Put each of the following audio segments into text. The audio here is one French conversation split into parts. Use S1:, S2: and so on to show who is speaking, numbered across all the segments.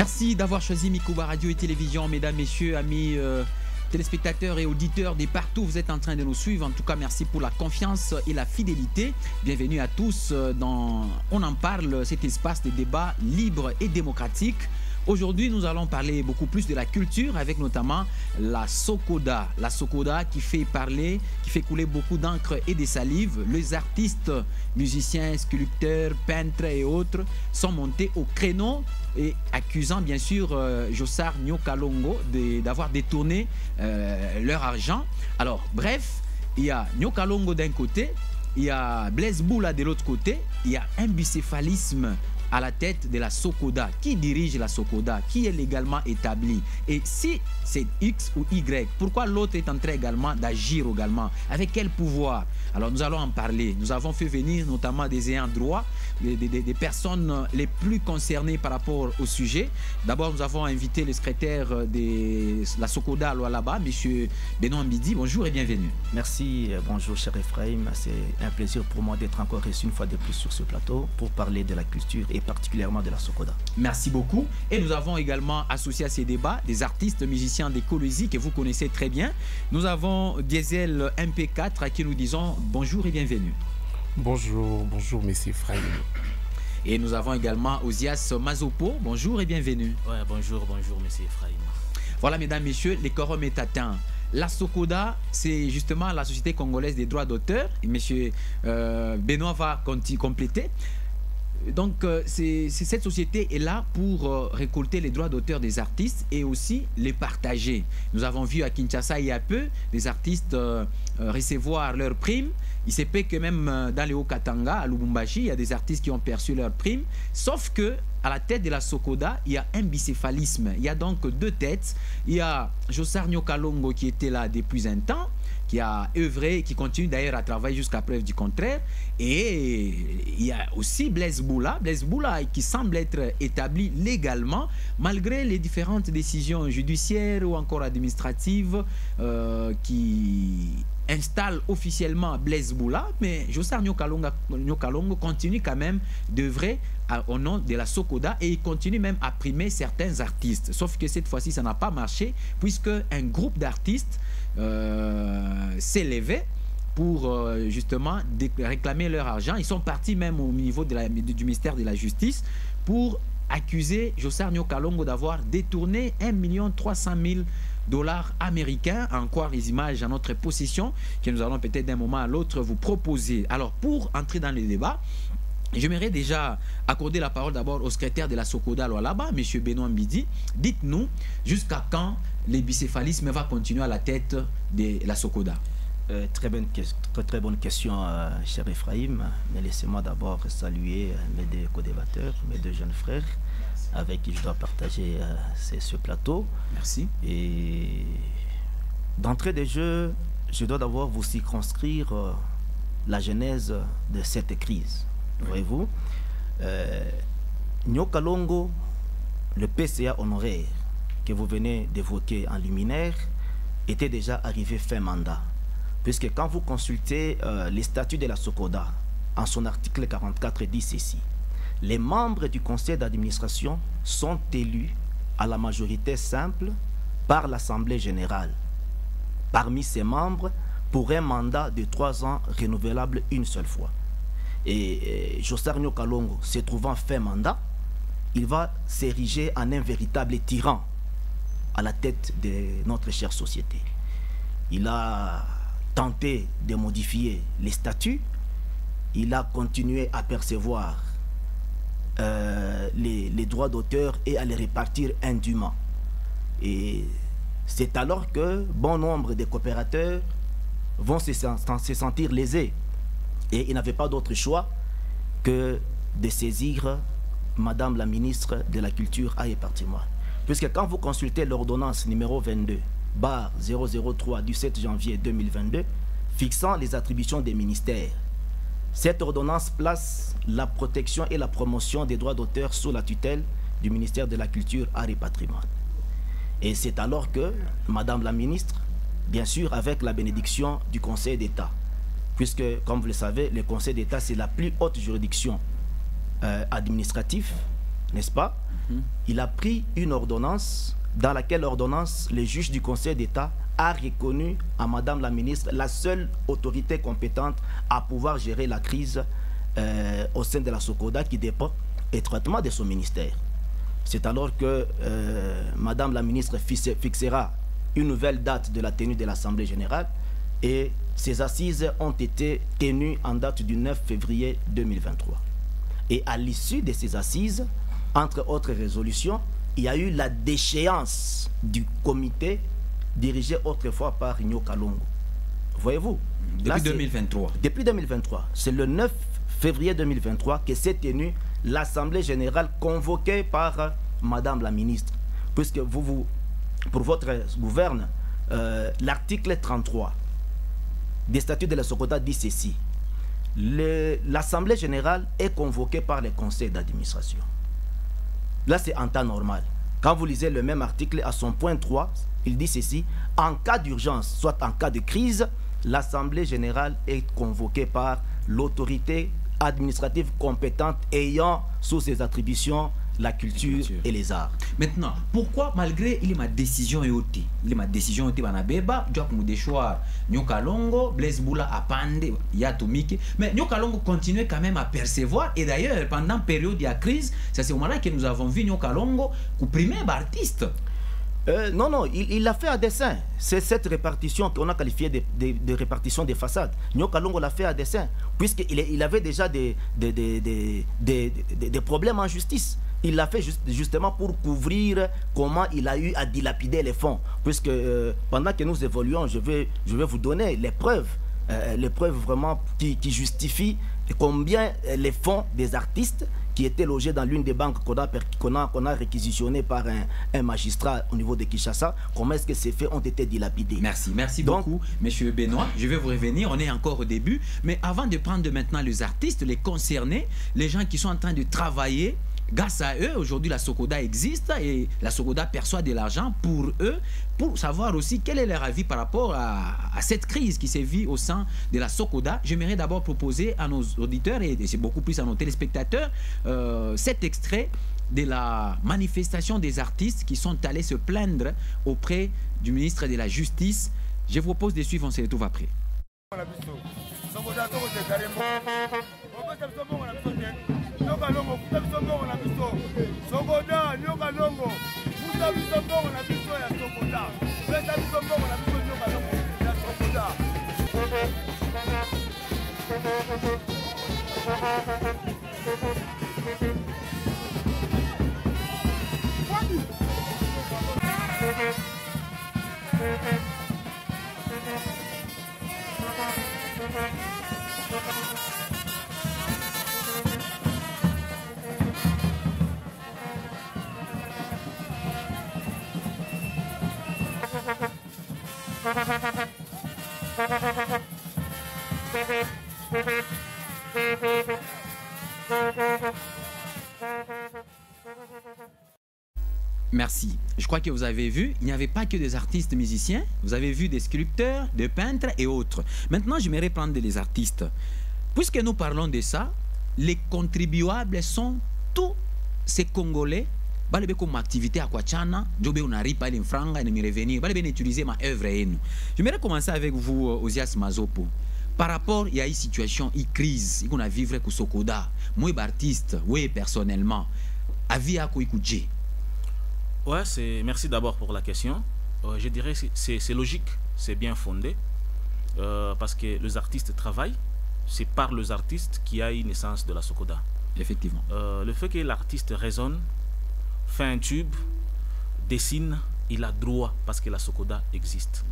S1: Merci d'avoir choisi Mikuba Radio et Télévision, mesdames, messieurs, amis téléspectateurs et auditeurs de partout. Vous êtes en train de nous suivre. En tout cas, merci pour la confiance et la fidélité. Bienvenue à tous dans On en parle, cet espace de débat libre et démocratique. Aujourd'hui, nous allons parler beaucoup plus de la culture avec notamment la Sokoda. La Sokoda qui fait parler, qui fait couler beaucoup d'encre et de salive. Les artistes, musiciens, sculpteurs, peintres et autres sont montés au créneau et accusant bien sûr Jossar Nyokalongo d'avoir détourné leur argent. Alors bref, il y a Nyokalongo d'un côté, il y a Blaise Boula de l'autre côté, il y a un bicéphalisme à la tête de la Sokoda. Qui dirige la Sokoda? Qui est légalement établi? Et si c'est X ou Y, pourquoi l'autre est en train également d'agir également? Avec quel pouvoir? Alors nous allons en parler. Nous avons fait venir notamment des ayants droit, des personnes les plus concernées par rapport au sujet. D'abord, nous avons invité le secrétaire de la Sokoda à Lualaba, M. Benoît Mbidi. Bonjour et bienvenue.
S2: Merci, bonjour cher Ephraim. C'est un plaisir pour moi d'être encore reçu une fois de plus sur ce plateau pour parler de la culture et particulièrement de la Sokoda.
S1: Merci beaucoup. Et nous avons également associé à ces débats des artistes musiciens d'écologie que vous connaissez très bien. Nous avons Diesel MP4 à qui nous disons bonjour et bienvenue.
S3: Bonjour, bonjour Monsieur Ephraim.
S1: Et nous avons également Osias Mazopo. Bonjour et bienvenue.
S4: Ouais, bonjour, Monsieur Ephraim.
S1: Voilà, mesdames, messieurs, le quorum est atteint. La Sokoda, c'est justement la Société congolaise des droits d'auteur. Monsieur Benoît va compléter. Donc, cette société est là pour récolter les droits d'auteur des artistes et aussi les partager. Nous avons vu à Kinshasa il y a peu des artistes recevoir leurs primes. Il se peut que même dans les Haut-Katanga, à Lubumbashi, il y a des artistes qui ont perçu leurs primes. Sauf que à la tête de la Sokoda, il y a un bicéphalisme. Il y a donc deux têtes. Il y a Jossar Nyokalongo qui était là depuis un temps, qui a œuvré et qui continue d'ailleurs à travailler jusqu'à preuve du contraire. Et il y a aussi Blaise Boula qui semble être établi légalement malgré les différentes décisions judiciaires ou encore administratives qui installe officiellement Blaise Boula, mais Jossar Nyokalongo continue quand même d'œuvrer au nom de la Sokoda et il continue même à primer certains artistes. Sauf que cette fois-ci, ça n'a pas marché puisque un groupe d'artistes s'est levé pour justement réclamer leur argent. Ils sont partis même au niveau du ministère de la Justice pour accuser Jossar Nyokalongo d'avoir détourné 1 300 000 dollars américains. Encore les images à notre possession que nous allons peut-être d'un moment à l'autre vous proposer. Alors pour entrer dans le débat, j'aimerais déjà accorder la parole d'abord au secrétaire de la Sokoda là-bas, M. Benoît Mbidi. Dites-nous jusqu'à quand le bicéphalisme va continuer à la tête de la Sokoda?
S2: Très bonne question, cher Ephraim. Mais laissez-moi d'abord saluer mes deux co-débatteurs, mes deux jeunes frères avec qui je dois partager ce plateau.
S1: Merci.
S2: Et d'entrée de jeu, je dois d'abord vous circonscrire la genèse de cette crise. Oui. Voyez-vous, Nyokalongo, le PCA honoraire que vous venez d'évoquer en luminaire, était déjà arrivé fin mandat. Puisque quand vous consultez les statuts de la Sokoda, en son article 44 dit ceci: les membres du conseil d'administration sont élus à la majorité simple par l'Assemblée générale. Parmi ces membres, pour un mandat de 3 ans renouvelable une seule fois. Et Jossar Nyokalongo, se trouvant fin mandat, il va s'ériger en un véritable tyran à la tête de notre chère société. Il a tenté de modifier les statuts, il a continué à percevoir les droits d'auteur et à les répartir indûment. Et c'est alors que bon nombre de coopérateurs vont se sentir lésés. Et ils n'avaient pas d'autre choix que de saisir Madame la ministre de la Culture et Patrimoine. Puisque quand vous consultez l'ordonnance numéro 22/003 du 7 janvier 2022 fixant les attributions des ministères, cette ordonnance place la protection et la promotion des droits d'auteur sous la tutelle du ministère de la Culture, Arts et Patrimoine. Et c'est alors que Madame la ministre, bien sûr avec la bénédiction du Conseil d'État, puisque comme vous le savez, le Conseil d'État c'est la plus haute juridiction administrative n'est-ce pas? Il a pris une ordonnance dans laquelle ordonnance, le juge du Conseil d'État a reconnu à Madame la ministre la seule autorité compétente à pouvoir gérer la crise au sein de la SOCODA qui dépend étroitement de son ministère. C'est alors que Madame la ministre fixera une nouvelle date de la tenue de l'Assemblée générale et ces assises ont été tenues en date du 9 février 2023. Et à l'issue de ces assises, entre autres résolutions, il y a eu la déchéance du comité dirigé autrefois par Igno Kalongo. Voyez-vous?
S1: Depuis 2023.
S2: Depuis 2023. C'est le 9 février 2023 que s'est tenue l'Assemblée générale convoquée par Madame la ministre. Puisque pour votre gouverne, l'article 33 des statuts de la SOCODA dit ceci. L'Assemblée générale est convoquée par les conseils d'administration. Là, c'est en temps normal. Quand vous lisez le même article à son point 3, il dit ceci. En cas d'urgence, soit en cas de crise, l'Assemblée générale est convoquée par l'autorité administrative compétente ayant sous ses attributions la culture et les arts.
S1: Maintenant, pourquoi malgré il est ma décision ôtée, banabeba, Joak Moudéchoir, Nyokalongo, Blaise Boula Apande, Yatomike, mais Nyokalongo continue quand même à percevoir et d'ailleurs pendant la période de la crise, c'est à ce moment-là que nous avons vu Nyokalongo couper artiste.
S2: Non, il l'a fait à dessein. C'est cette répartition qu'on a qualifiée de répartition des façades. Nyokalongo l'a fait à dessein, puisqu'il avait déjà des problèmes en justice. Il l'a fait justement pour couvrir comment il a eu à dilapider les fonds. Puisque pendant que nous évoluons, je vais vous donner les preuves vraiment qui justifient combien les fonds des artistes qui étaient logés dans l'une des banques qu'on a réquisitionnées par un magistrat au niveau de Kinshasa, comment est-ce que ces faits ont été dilapidés?
S1: Merci beaucoup, Monsieur Benoît. Je vais vous revenir, on est encore au début. Mais avant de prendre maintenant les artistes, les concernés, les gens qui sont en train de travailler, grâce à eux, aujourd'hui la SOCODA existe et la SOCODA perçoit de l'argent pour eux, pour savoir aussi quel est leur avis par rapport à cette crise qui s'est vue au sein de la SOCODA. J'aimerais d'abord proposer à nos auditeurs et c'est beaucoup plus à nos téléspectateurs cet extrait de la manifestation des artistes qui sont allés se plaindre auprès du ministre de la Justice. Je vous propose de suivre, on se retrouve après.
S5: Nyokalongo, Nyokalongo na biso. Sokoda, Nyokalongo. Musa biso mbongo na biso ya Sokoda. Pesa biso mbongo na biso Nyokalongo ya Sokoda.
S1: Merci. Je crois que vous avez vu, il n'y avait pas que des artistes musiciens, vous avez vu des sculpteurs, des peintres et autres. Maintenant, je vais reprendre les artistes. Puisque nous parlons de ça, les contribuables sont tous ces Congolais. Comme activité à Kwachana, je vais me franga et me revenir, je vais utiliser ma œuvre. Je vais commencer avec vous, Osias Mazopo. Par rapport à une situation, une crise, qu'on a vivre avec Sokoda, moi, artiste, oui, personnellement, avis à quoi écouter?
S4: Ouais, merci d'abord pour la question. Je dirais que c'est logique, c'est bien fondé, parce que les artistes travaillent, c'est par les artistes qu'il y a une naissance de la Sokoda.
S1: Effectivement.
S4: Le fait que l'artiste raisonne, fait un tube, dessine, il a droit parce que la Sokoda existe.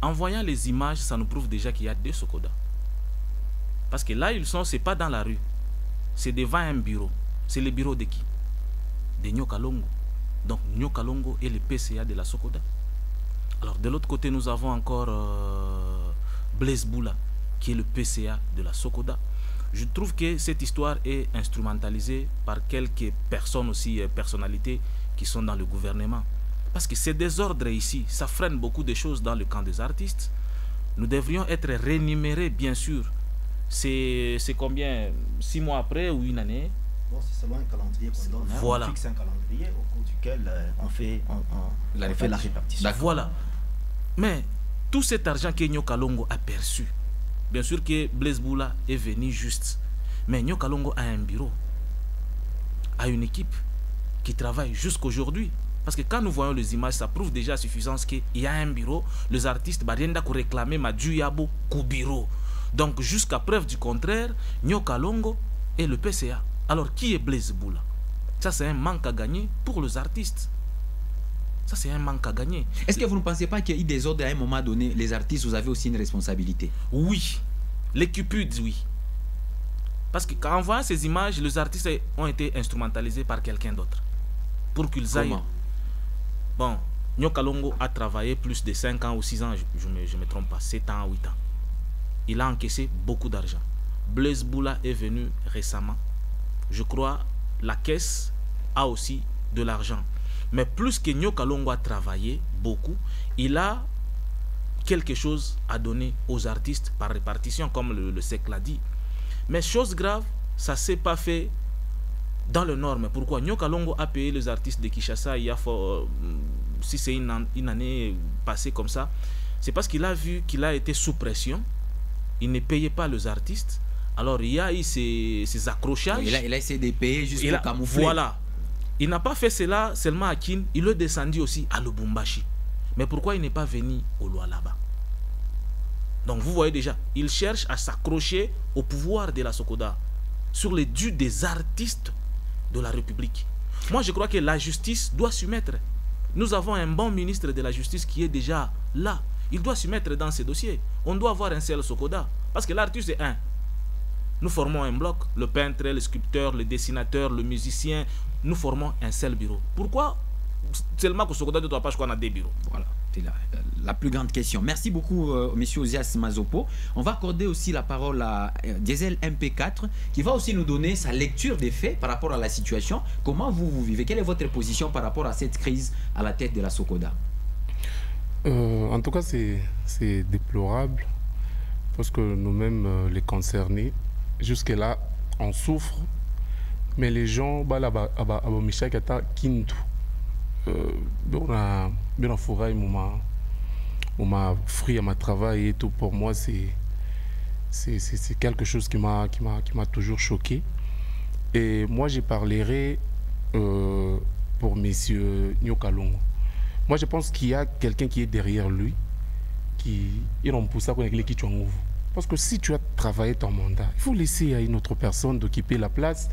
S4: En voyant les images, ça nous prouve déjà qu'il y a deux Sokoda. Parce que là, ils sont, c'est pas dans la rue, c'est devant un bureau. C'est le bureau de qui? De Nyokalongo. Donc Nyokalongo est le PCA de la SOCODA. Alors de l'autre côté, nous avons encore Blaise Boula, qui est le PCA de la SOCODA. Je trouve que cette histoire est instrumentalisée par quelques personnes aussi, personnalités qui sont dans le gouvernement. Parce que ces désordres ici, ça freine beaucoup de choses dans le camp des artistes. Nous devrions être rémunérés, bien sûr. C'est combien? 6 mois après ou une année,
S2: Bon, c'est selon un calendrier qu'on donne.
S4: Voilà.
S2: On fixe un calendrier au cours duquel on fait la répartition.
S4: Voilà. Mais tout cet argent que Nyo Kalongo a perçu, bien sûr que Blaise Boula est venu juste. Mais Nyo Kalongo a un bureau, a une équipe qui travaille jusqu'aujourd'hui. Parce que quand nous voyons les images, ça prouve déjà à suffisance qu'il y a un bureau. Les artistes, Barienda pour réclamer ma Duyabo Koubiro. Donc jusqu'à preuve du contraire, Nyo Kalongo et le PCA. Alors qui est Blaise Boula? Ça c'est un manque à gagner pour les artistes. Ça c'est un manque à gagner.
S1: Est-ce que vous ne pensez pas qu'il y a eu des ordres à un moment donné? Les artistes, vous avez aussi une responsabilité.
S4: Oui. L'équipude, oui. Parce qu'en voyant ces images, les artistes ont été instrumentalisés par quelqu'un d'autre. Pour qu'ils aillent... Bon, Nyo Kalongo a travaillé plus de 5 ans ou 6 ans, je me trompe pas, 7 ans, 8 ans. Il a encaissé beaucoup d'argent. Blaise Boula est venu récemment. Je crois la caisse a aussi de l'argent. Mais plus que Nyo Kalongo a travaillé beaucoup, il a quelque chose à donner aux artistes par répartition, comme le SEC l'a dit. Mais chose grave, ça ne s'est pas fait dans le nord. Mais pourquoi? Nyo Kalongo a payé les artistes de Kinshasa il y a si c'est une année passée comme ça, c'est parce qu'il a vu qu'il a été sous pression. Il ne payait pas les artistes. Alors il y a eu ces accrochages.
S1: Il a essayé de payer juste pour camoufler.
S4: Voilà. Il n'a pas fait cela seulement à Kin, il est descendu aussi à Lubumbashi. Mais pourquoi il n'est pas venu au Lualaba? Donc vous voyez déjà, il cherche à s'accrocher au pouvoir de la Sokoda sur les dus des artistes de la République. Moi je crois que la justice doit s'y mettre. Nous avons un bon ministre de la justice qui est déjà là. Il doit s'y mettre dans ces dossiers. On doit avoir un seul Sokoda. Parce que l'artiste est un. Nous formons un bloc. Le peintre, le sculpteur, le dessinateur, le musicien. Nous formons un seul bureau. Pourquoi seulement que Sokoda ne doit pas qu'on a des bureaux?
S1: Voilà. C'est la plus grande question. Merci beaucoup, monsieur Ozias Mazopo. On va accorder aussi la parole à Diesel MP4 qui va aussi nous donner sa lecture des faits par rapport à la situation. Comment vous vivez? Quelle est votre position par rapport à cette crise à la tête de la Sokoda?
S3: En tout cas, c'est déplorable parce que nous-mêmes, les concernés, jusque-là, on souffre. Mais les gens, bien fourraille mon fruit à ma travail et tout, pour moi c'est quelque chose qui m'a toujours choqué. Et moi je parlerai pour monsieur Nyo Kalongo. Moi je pense qu'il y a quelqu'un qui est derrière lui qui poussé parce que si tu as travaillé ton mandat, il faut laisser à une autre personne d'occuper la place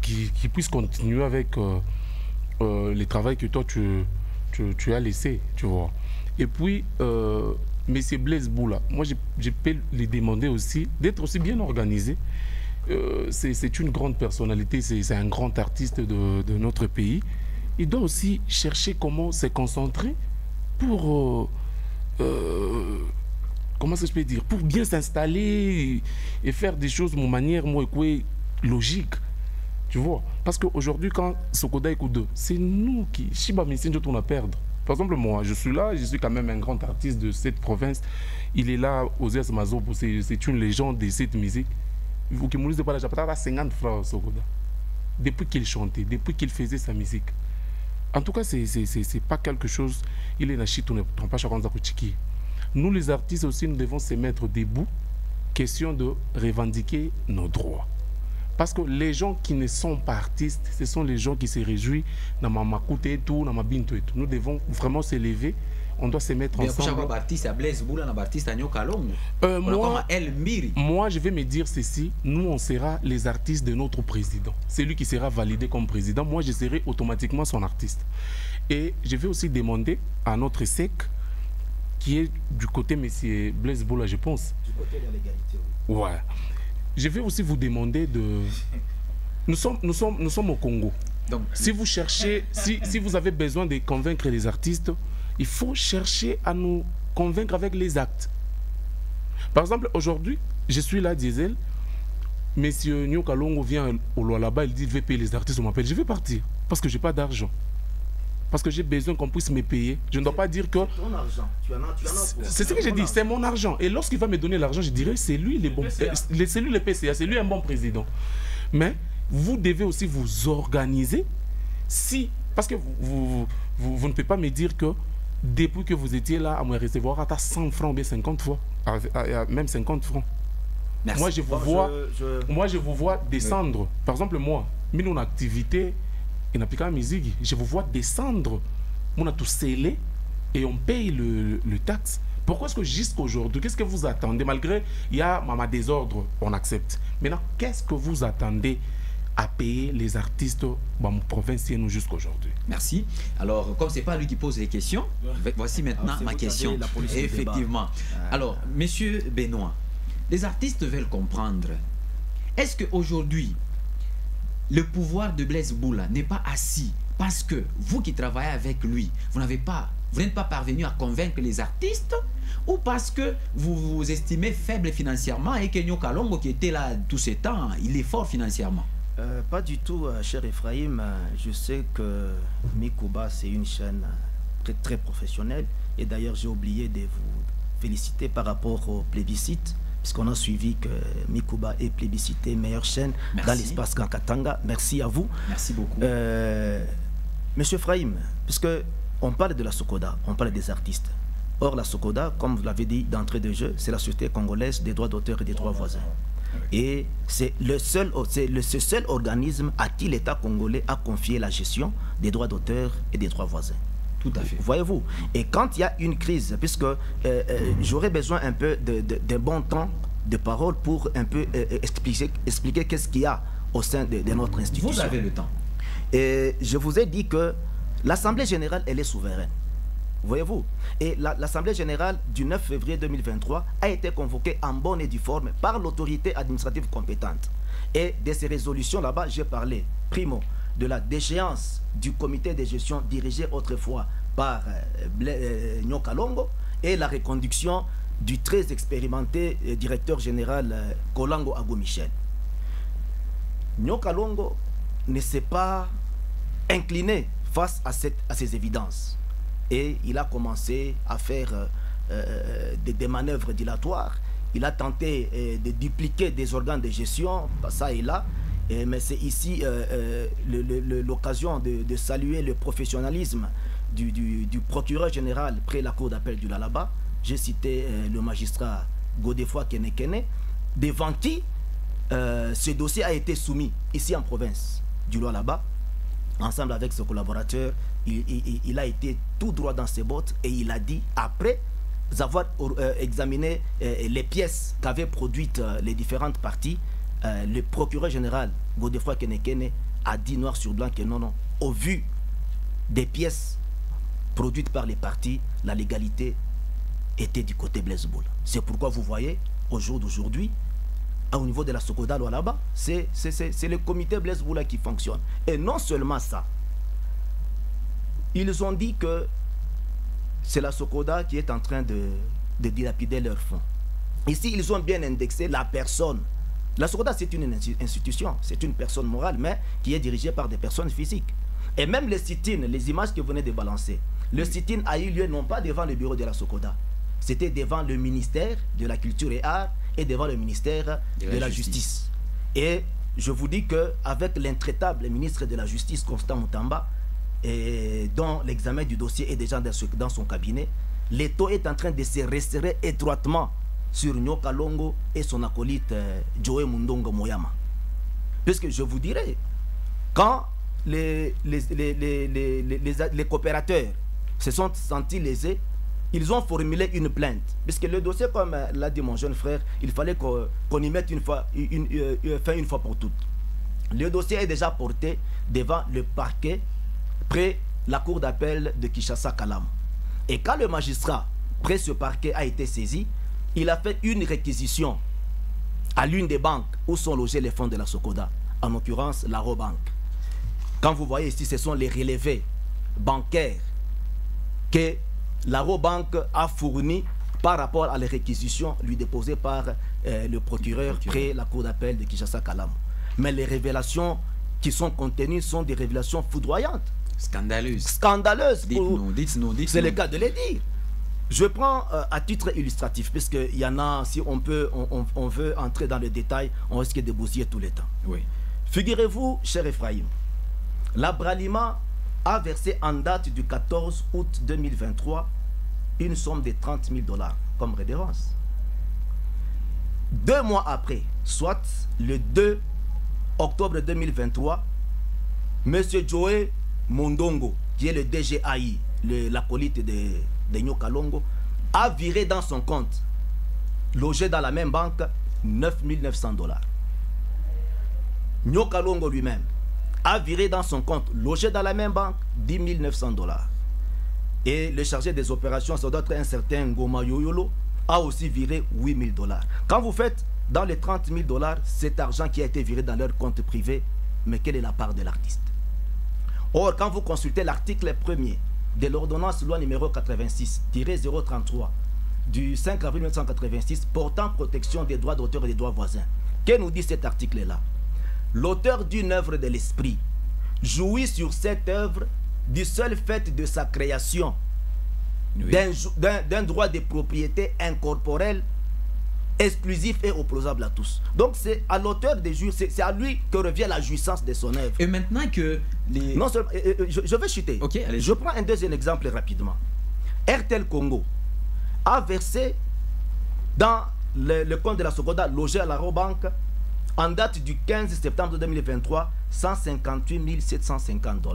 S3: qui puisse continuer avec le travail que toi tu as laissé, tu vois. Et puis, M. Blaise Boula, moi je peux lui demander aussi d'être aussi bien organisé. C'est une grande personnalité, c'est un grand artiste de notre pays. Il doit aussi chercher comment se concentrer pour, comment je peux dire, pour bien s'installer et faire des choses de manière logique. Tu vois, parce qu'aujourd'hui, quand Sokoda écoute deux, c'est nous qui, Shiba Missine, on a perdre. Par exemple, moi, je suis là, je suis quand même un grand artiste de cette province. Il est là, Ozias Mazopo, c'est une légende de cette musique. Vous qui me dites pas, j'ai 50 francs Sokoda. Depuis qu'il chantait, depuis qu'il faisait sa musique. En tout cas, c'est pas quelque chose. Il est là, on ne prend pas chacun de Chiki. Nous, les artistes aussi, nous devons se mettre debout. Question de revendiquer nos droits. Parce que les gens qui ne sont pas artistes, ce sont les gens qui se réjouissent dans ma makoute et tout, dans ma binto et tout. Nous devons vraiment se lever, on doit se mettre ensemble. Moi, je vais me dire ceci, nous, on sera les artistes de notre président. C'est lui qui sera validé comme président. Moi, je serai automatiquement son artiste. Et je vais aussi demander à notre SEC, qui est du côté M. Blaise Boula, je pense.
S2: Du côté de l'égalité, oui.
S3: Ouais. Je vais aussi vous demander de... Nous sommes au Congo. Donc, si vous cherchez, si vous avez besoin de convaincre les artistes, il faut chercher à nous convaincre avec les actes. Par exemple, aujourd'hui, je suis là, Diesel. Monsieur Nyo Kalongo vient au Lualaba, il dit, je vais payer les artistes, on m'appelle. Je vais partir parce que je n'ai pas d'argent. Parce que j'ai besoin qu'on puisse me payer. Je ne dois pas dire que...
S2: C'est ton argent.
S3: C'est ce que j'ai dit, c'est mon argent. Et lorsqu'il va me donner l'argent, je dirais, c'est lui le bon, c'est lui le PCA, c'est lui un bon président. Mais vous devez aussi vous organiser. Parce que vous ne pouvez pas me dire que depuis que vous étiez là, à me recevoir à 100 francs, bien 50 fois, même 50 francs.
S1: Merci.
S3: Moi, je vous vois descendre. Par exemple, moi, mon activité, il n'a plus qu'à la musique. Je vous vois descendre. On a tout scellé et on paye le taxe. Pourquoi est-ce que jusqu'aujourd'hui, qu'est-ce que vous attendez? Malgré, il y a ma désordre, on accepte. Maintenant, qu'est-ce que vous attendez à payer les artistes dans mon province nous jusqu'aujourd'hui?
S1: Merci. Alors, comme ce n'est pas lui qui pose les questions, voici maintenant ma question. Effectivement. Alors, monsieur Benoît, les artistes veulent comprendre. Est-ce qu'aujourd'hui, le pouvoir de Blaise Boula n'est pas assis parce que vous qui travaillez avec lui, vous n'êtes pas parvenu à convaincre les artistes, ou parce que vous vous estimez faible financièrement et que Nyoka Longo qui était là tous ces temps, il est fort financièrement?
S2: Pas du tout, cher Ephraim. Je sais que Mikuba, c'est une chaîne très, très professionnelle. Et d'ailleurs, j'ai oublié de vous féliciter par rapport au plébiscite, puisqu'on a suivi que Mikuba est plébiscité meilleure chaîne dans l'espace Kankatanga. Merci à vous.
S1: Merci beaucoup.
S2: Monsieur Ephraim, puisque on parle de la Sokoda, on parle des artistes. Or, la Sokoda, comme vous l'avez dit d'entrée de jeu, c'est la Société congolaise des droits d'auteur et des droits voisins. Et c'est ce seul organisme à qui l'État congolais a confié la gestion des droits d'auteur et des droits voisins.
S1: Tout à fait.
S2: Voyez-vous. Et quand il y a une crise, puisque j'aurais besoin un peu de bon temps de parole pour un peu expliquer qu'est-ce qu'il y a au sein de notre institution.
S1: Vous avez le temps.
S2: Et je vous ai dit que l'Assemblée générale, elle est souveraine. Voyez-vous. Et l'Assemblée générale du 9 février 2023 a été convoquée en bonne et due forme par l'autorité administrative compétente. Et de ces résolutions là-bas, j'ai parlé, primo, de la déchéance du comité de gestion dirigé autrefois par Nyoka Longo et la reconduction du très expérimenté directeur général Kolango Ago Michel. Nyoka Longo ne s'est pas incliné face à ces évidences. Et il a commencé à faire des manœuvres dilatoires. Il a tenté de dupliquer des organes de gestion, ça et là. Mais c'est ici l'occasion de saluer le professionnalisme du procureur général près la cour d'appel du Lalaba. J'ai cité le magistrat Godefroy Kenekene, devant qui ce dossier a été soumis ici en province du Lalaba. Ensemble avec ses collaborateurs, il a été tout droit dans ses bottes et il a dit, après avoir examiné les pièces qu'avaient produites les différentes parties, le procureur général Godefroy Kenekene a dit noir sur blanc que non, au vu des pièces produites par les parties, la légalité était du côté Blaise Boula. C'est pourquoi vous voyez, au jour d'aujourd'hui, au niveau de la Sokoda là-bas, c'est le comité Blaise Boula qui fonctionne. Et non seulement ça, ils ont dit que c'est la Sokoda qui est en train de dilapider leurs fonds. Ici, ils ont bien indexé la personne. La Sokoda, c'est une institution, c'est une personne morale, mais qui est dirigée par des personnes physiques. Et même les sit-in, les images que vous venez de balancer, le sit-in a eu lieu non pas devant le bureau de la Sokoda, c'était devant le ministère de la Culture et Arts et devant le ministère de la Justice. Et je vous dis qu'avec l'intraitable ministre de la Justice, Constant Moutamba, et dont l'examen du dossier est déjà dans son cabinet, l'État est en train de se resserrer étroitement sur Nyoka Longo et son acolyte Joe Mundongo Moyama. Puisque je vous dirais, quand les coopérateurs se sont sentis lésés, ils ont formulé une plainte. Puisque le dossier, comme l'a dit mon jeune frère, il fallait qu'on y mette une fois pour toutes. Le dossier est déjà porté devant le parquet près la cour d'appel de Kinshasa-Kalam. Et quand le magistrat près ce parquet a été saisi, il a fait une réquisition à l'une des banques où sont logés les fonds de la Sokoda, en l'occurrence la Robank. Quand vous voyez ici, ce sont les relevés bancaires que la Robank a fournis par rapport à les réquisitions lui déposées par le procureur près la cour d'appel de Kinshasa-Kalam. Mais les révélations qui sont contenues sont des révélations foudroyantes.
S1: Scandaleuses.
S2: Scandaleuses.
S1: Dites-nous.
S2: C'est le cas de les dire. Je prends à titre illustratif, puisqu'il y en a, si on veut entrer dans le détail, on risque de bousiller tout le temps.
S1: Oui.
S2: Figurez-vous, cher Ephraim, la Bralima a versé en date du 14 août 2023 une somme de 30 000 $ comme rédérence. 2 mois après, soit le 2 octobre 2023, M. Joey Mondongo, qui est le DGAI, l'acolyte de Nyoka Longo, a viré dans son compte, logé dans la même banque, 9 900 $. Nyoka Longo lui-même a viré dans son compte, logé dans la même banque, 10 900 $. Et le chargé des opérations, ça doit être un certain Ngoma Yoyolo, a aussi viré 8 000 $. Quand vous faites dans les 30 000 $, cet argent qui a été viré dans leur compte privé, mais quelle est la part de l'artiste? Or, quand vous consultez l'article 1er de l'ordonnance loi numéro 86-033 du 5 avril 1986 portant protection des droits d'auteur et des droits voisins, que nous dit cet article-là? L'auteur d'une œuvre de l'esprit jouit sur cette œuvre du seul fait de sa création, oui, d'un droit de propriété incorporelle exclusif et opposable à tous. Donc c'est à l'auteur des jeux, c'est à lui que revient la jouissance de son œuvre.
S1: Et maintenant que les...
S2: Non seulement, je vais chuter.
S1: Okay,
S2: je prends un deuxième exemple rapidement. RTL Congo a versé dans le compte de la Sokoda logé à la Robank en date du 15 septembre 2023 158 750 $.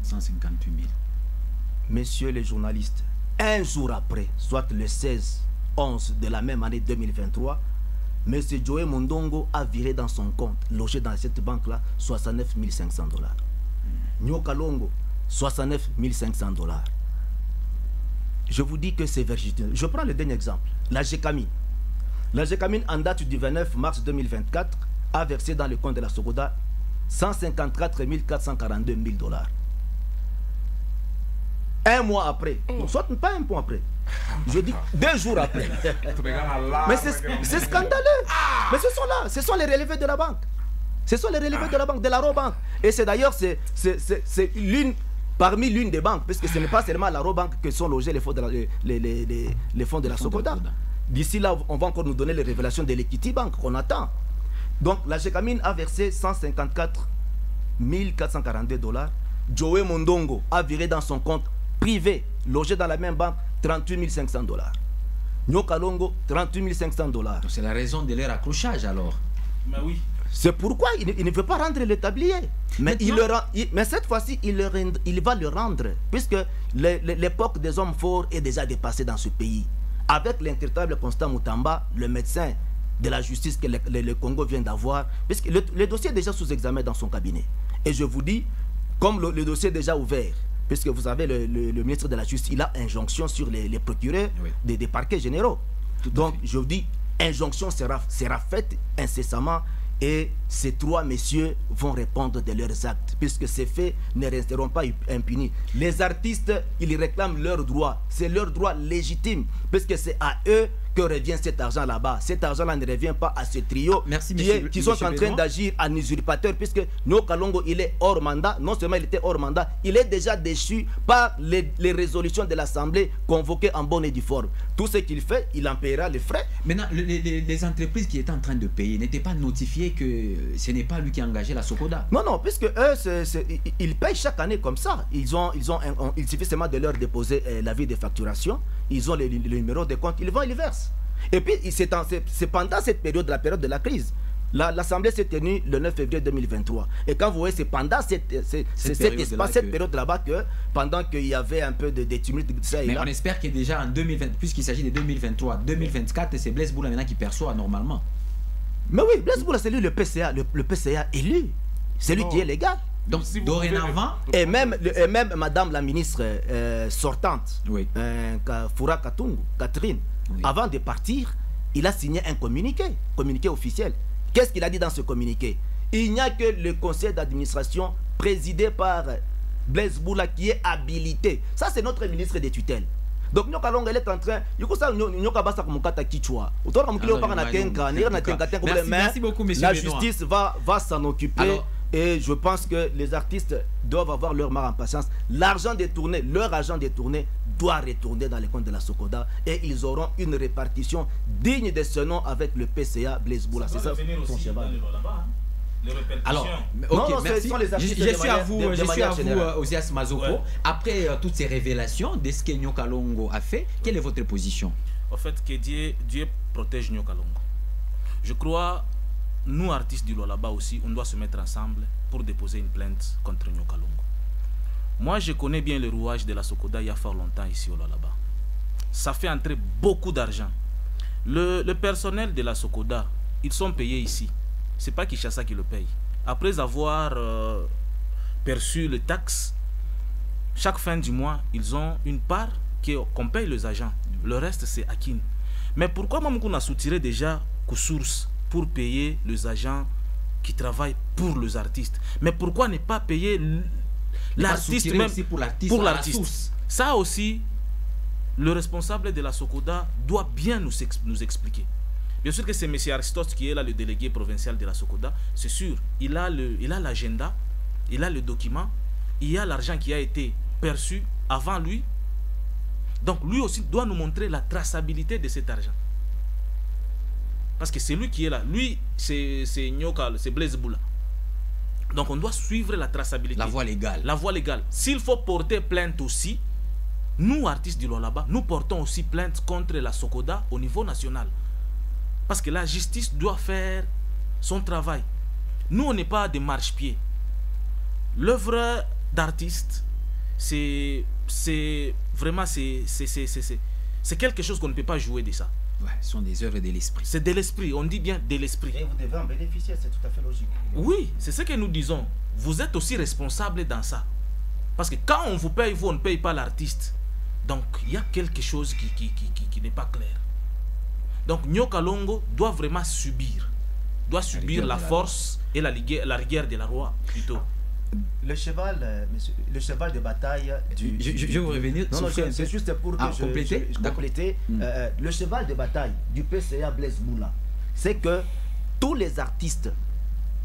S1: 158 000.
S2: Messieurs les journalistes, un jour après, soit le 16/11 de la même année 2023, M. Joey Mondongo a viré dans son compte, logé dans cette banque-là, 69 500 $. Nyoka Longo, 69 500 $. Je vous dis que c'est vertigineux. Je prends le dernier exemple, la GECAMINE. La GECAMINE, en date du 29 mars 2024, a versé dans le compte de la Sokoda 154 442 000 $. Un mois après, soit pas un mois après, je dis 2 jours après. Mais c'est scandaleux. Mais ce sont les relevés de la banque. Ce sont les relevés de la banque, de la Robank. Et c'est d'ailleurs parmi l'une des banques, parce que ce n'est pas seulement la Robank que sont logés les fonds de la Sokoda. D'ici là, on va encore nous donner les révélations de l'Equity Bank qu'on attend. Donc la GECAMINE a versé 154 442 $. Joey Mondongo a viré dans son compte privé, logé dans la même banque, 38 500 $. Nyoka Longo, 38 500 $.
S1: C'est la raison de leur accrochage alors.
S4: Mais oui.
S2: C'est pourquoi il ne veut pas rendre le tablier. Mais, mais cette fois-ci, il va le rendre. Puisque l'époque des hommes forts est déjà dépassée dans ce pays. Avec l'intraitable Constant Moutamba, le médecin de la justice que le Congo vient d'avoir, puisque le dossier est déjà sous examen dans son cabinet. Et je vous dis, comme le dossier est déjà ouvert, puisque vous savez, le ministre de la Justice, il a injonction sur les procureurs, oui, des parquets généraux. Donc, je vous dis, injonction sera faite incessamment et ces 3 messieurs vont répondre de leurs actes, puisque ces faits ne resteront pas impunis. Les artistes, ils réclament leurs droits. C'est leur droit légitime, puisque c'est à eux que revient cet argent là-bas. Cet argent-là ne revient pas à ce trio qui sont en train d'agir en usurpateur, puisque Nyoka Longo, il est hors mandat. Non seulement il était hors mandat, il est déjà déchu par les résolutions de l'Assemblée convoquées en bonne et due forme. Tout ce qu'il fait, il en paiera les frais.
S1: Maintenant, les entreprises qui étaient en train de payer n'étaient pas notifiées que ce n'est pas lui qui a engagé la Sokoda.
S2: Non, puisque eux, ils payent chaque année comme ça. Il suffit seulement de leur déposer l'avis de facturation. Ils ont le numéro de compte, ils vont, ils versent. Et puis, c'est pendant cette période, la période de la crise. L'Assemblée s'est tenue le 9 février 2023. Et quand vous voyez, c'est pendant cette période là-bas que, pendant qu'il y avait un peu de tumultes,
S1: mais on espère que déjà en 2020, puisqu'il s'agit de 2023, 2024, c'est Blaise Boula maintenant qui perçoit normalement.
S2: Mais oui, Blaise Boula, c'est lui le PCA élu. C'est lui qui est légal.
S1: Donc, dorénavant...
S2: Et même Madame la ministre sortante,
S1: oui,
S2: Foura Katungu, Catherine, oui, avant de partir, il a signé un communiqué officiel. Qu'est-ce qu'il a dit dans ce communiqué? Il n'y a que le conseil d'administration présidé par Blaise Boula qui est habilité. Ça, c'est notre ministre des tutelles. Donc, Nyoka Longo, elle est en train...
S1: Merci beaucoup, monsieur
S2: La justice va s'en occuper. Alors, et je pense que les artistes doivent avoir leur marre en patience. L'argent détourné, leur argent détourné doit retourner dans les comptes de la Sokoda et ils auront une répartition digne de ce nom avec le PCA Blaise Boula. C'est ça son cheval.
S4: les répercussions.
S1: Alors,
S2: Non,
S1: ok,
S2: non, ce
S1: merci.
S2: sont les artistes
S1: Je suis à vous,
S2: générale.
S1: Osias Mazopo.
S4: Ouais.
S1: Après toutes ces révélations de ce que Nyoka Longo a fait, quelle est votre position?
S4: En fait, que Dieu protège Nyoka Longo. Je crois, nous artistes du Lualaba aussi, on doit se mettre ensemble pour déposer une plainte contre Nyoka Longo. Moi, je connais bien le rouage de la Sokoda il y a fort longtemps ici au Lualaba. Ça fait entrer beaucoup d'argent. Le personnel de la Sokoda, ils sont payés ici. C'est pas Kinshasa qui le paye. Après avoir perçu les taxes, chaque fin du mois, ils ont une part qu'on paye les agents. Le reste, c'est Akin. Mais pourquoi même qu'on a soutiré déjà qu'aux sources pour payer les agents qui travaillent pour les artistes? Mais pourquoi ne pas payer l'artiste même
S1: aussi pour l'artiste?
S4: pour l'artiste? Ça aussi, le responsable de la Sokoda doit bien nous expliquer. Bien sûr que c'est M. Aristote qui est là, le délégué provincial de la Sokoda. C'est sûr, il a l'agenda, il a le document, il y a l'argent qui a été perçu avant lui. Donc lui aussi doit nous montrer la traçabilité de cet argent. Parce que c'est lui qui est là. Lui, c'est Nyoka, c'est Blaise Boula. Donc on doit suivre la traçabilité.
S1: La voie légale.
S4: La voie légale. S'il faut porter plainte aussi, nous, artistes du Lualaba, nous portons aussi plainte contre la Sokoda au niveau national. Parce que la justice doit faire son travail. Nous, on n'est pas des marche-pieds. L'œuvre d'artiste, c'est vraiment c'est quelque chose qu'on ne peut pas jouer de ça.
S1: Ouais, ce sont des œuvres de l'esprit.
S4: C'est de l'esprit, on dit bien de l'esprit.
S2: Et vous devez en bénéficier, c'est tout à fait logique.
S4: Oui, c'est ce que nous disons. Vous êtes aussi responsable dans ça. Parce que quand on vous paye, vous, on ne paye pas l'artiste. Donc, il y a quelque chose qui n'est pas clair. Donc, Nyoka Longo doit vraiment subir. Doit subir la force et la rigueur de la roi, plutôt.
S2: Le cheval de bataille du...
S1: Je vais vous revenir.
S2: Non, c'est juste pour que je compléter. Le cheval de bataille du PCA Blaise Boula, c'est que tous les artistes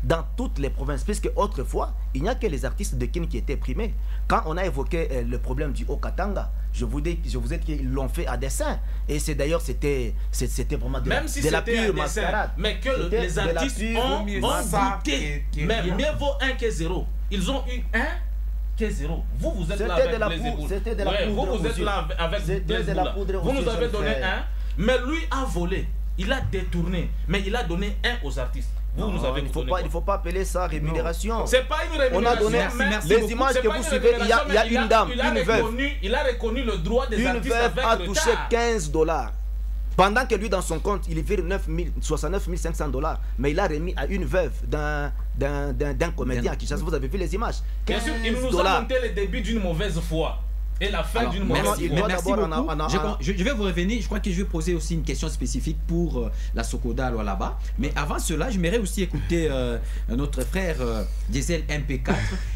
S2: dans toutes les provinces, puisque autrefois, il n'y a que les artistes de Kin qui étaient primés. Quand on a évoqué le problème du Haut-Katanga, je vous ai dit qu'ils l'ont fait à dessein. Et c'est d'ailleurs, c'était vraiment de la pure mascarade.
S4: Mais que les artistes ont goûté. Mais mieux vaut 1 que 0. Ils ont eu 1 que 0. Vous êtes là avec les épaules.
S2: C'était de la poudre.
S4: Vous êtes là avec
S2: de la poudre.
S4: Vous nous avez donné 1, mais lui a volé. Il a détourné, mais il a donné 1 aux artistes. Vous nous avez
S2: il ne faut pas appeler ça rémunération.
S4: C'est pas une rémunération.
S2: On a donné les images que vous suivez. Il y a une dame, une veuve.
S4: Il a reconnu le droit des artistes.
S2: Une veuve a touché $15. Pendant que lui, dans son compte, il vire 69 500 $. Mais il a remis à une veuve d'un comédien à Kinshasa. Vous avez vu les images.
S4: Bien sûr, il nous a monté le début d'une mauvaise foi. Et la fin d'une mauvaise foi.
S1: Merci beaucoup. Je vais vous revenir. Je crois que je vais poser aussi une question spécifique pour la Sokoda là-bas. Mais avant cela, j'aimerais aussi écouter notre frère Diesel MP4.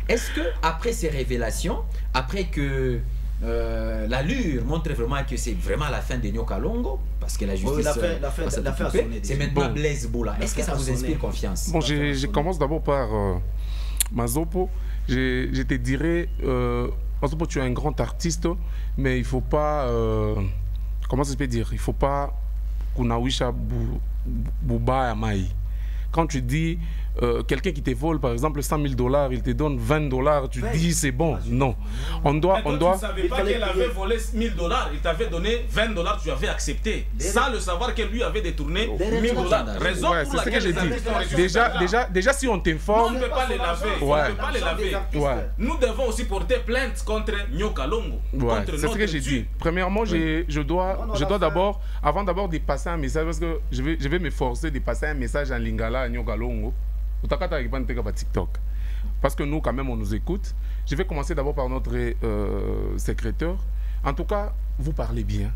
S1: Est-ce que après ces révélations, après que l'allure montre vraiment que c'est vraiment la fin de Nyoka Longo, parce que la justice c'est maintenant Blaise Boula. Est-ce que ça vous inspire confiance?
S3: Bon, je commence d'abord par Mazopo. Je te dirais, Mazopo, tu es un grand artiste, mais il ne faut pas, comment ça se peut dire, il ne faut pas kunawisha buba amai. Quand tu dis quelqu'un qui te vole par exemple $100 000, il te donne $20, tu dis c'est bon. Non. On doit.
S4: Tu ne savais pas qu'elle avait volé $1000, il t'avait donné $20, tu avais accepté. Sans le savoir qu'elle lui avait détourné $1000. Raison pour laquelle j'ai dit.
S3: Déjà, si on t'informe.
S4: On ne peut pas les laver. On ne peut pas les laver. Nous devons aussi porter plainte contre Nyoka Longo.
S3: C'est ce que j'ai dit. Premièrement, je dois d'abord, avant d'abord de passer un message, parce que je vais m'efforcer de passer un message en lingala à Nyoka Longo. TikTok. Parce que nous, quand même, on nous écoute. Je vais commencer d'abord par notre secrétaire. En tout cas, vous parlez bien.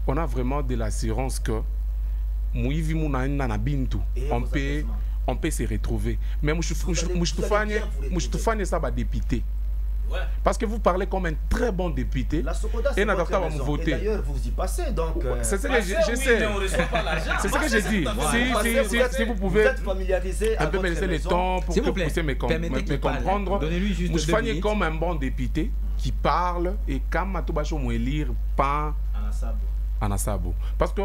S3: On a vraiment de l'assurance que on peut se retrouver. Mais ça va député. Parce que vous parlez comme un très bon député.
S2: La Sokoda,
S3: et d'ailleurs,
S2: vous y passez. Donc,
S3: c'est ce que je sais. C'est ce que j'ai dit. Si vous pouvez un peu me laisser le temps pour que vous puissiez me comprendre. Vous comme un bon député qui parle et comme Matobacho lire pas en Asabo. Parce que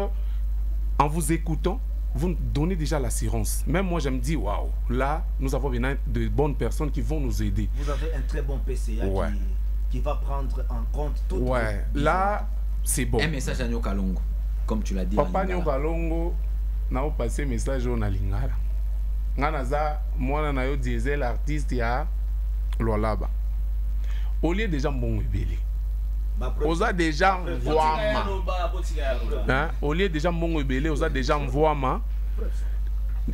S3: en vous écoutant, vous nous donnez déjà l'assurance. Même moi, je me dis, waouh, là, nous avons de bonnes personnes qui vont nous aider.
S2: Vous avez un très bon PCA qui va prendre en compte tout.
S3: Ouais, là, c'est bon.
S1: Un message à Nyoka Longo, comme tu l'as dit.
S3: Papa Nyoka Longo, n'a pas passé message au Nalingala. Nganaza, moi, na yo diesel artiste ya Lualaba. Au lieu des gens bon ébélé. Oza déjà Mvoama. Hein? Au lieu déjà mbongo ebele, oza déjà Mvoama.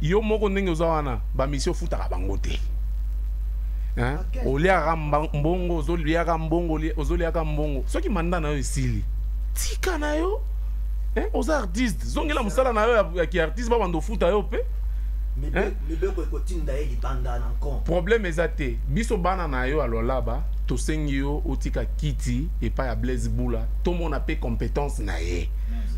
S3: Yo moko ndenge oza wana, ba mission futaka bango te. Hein? Au lieu mbongo, ozoliaka mbongo, ozoliaka mbongo. Soki manda na yo esili. Tika na yo. Hein? Oza artiste. Zongela musala na yo ki artiste ba bando futa yo pe. Problème ezate. Biso bana na yo alolaba. Tosengi yo otika kiti et pas ya Blaise Boula tout le monde a peu compétence na ye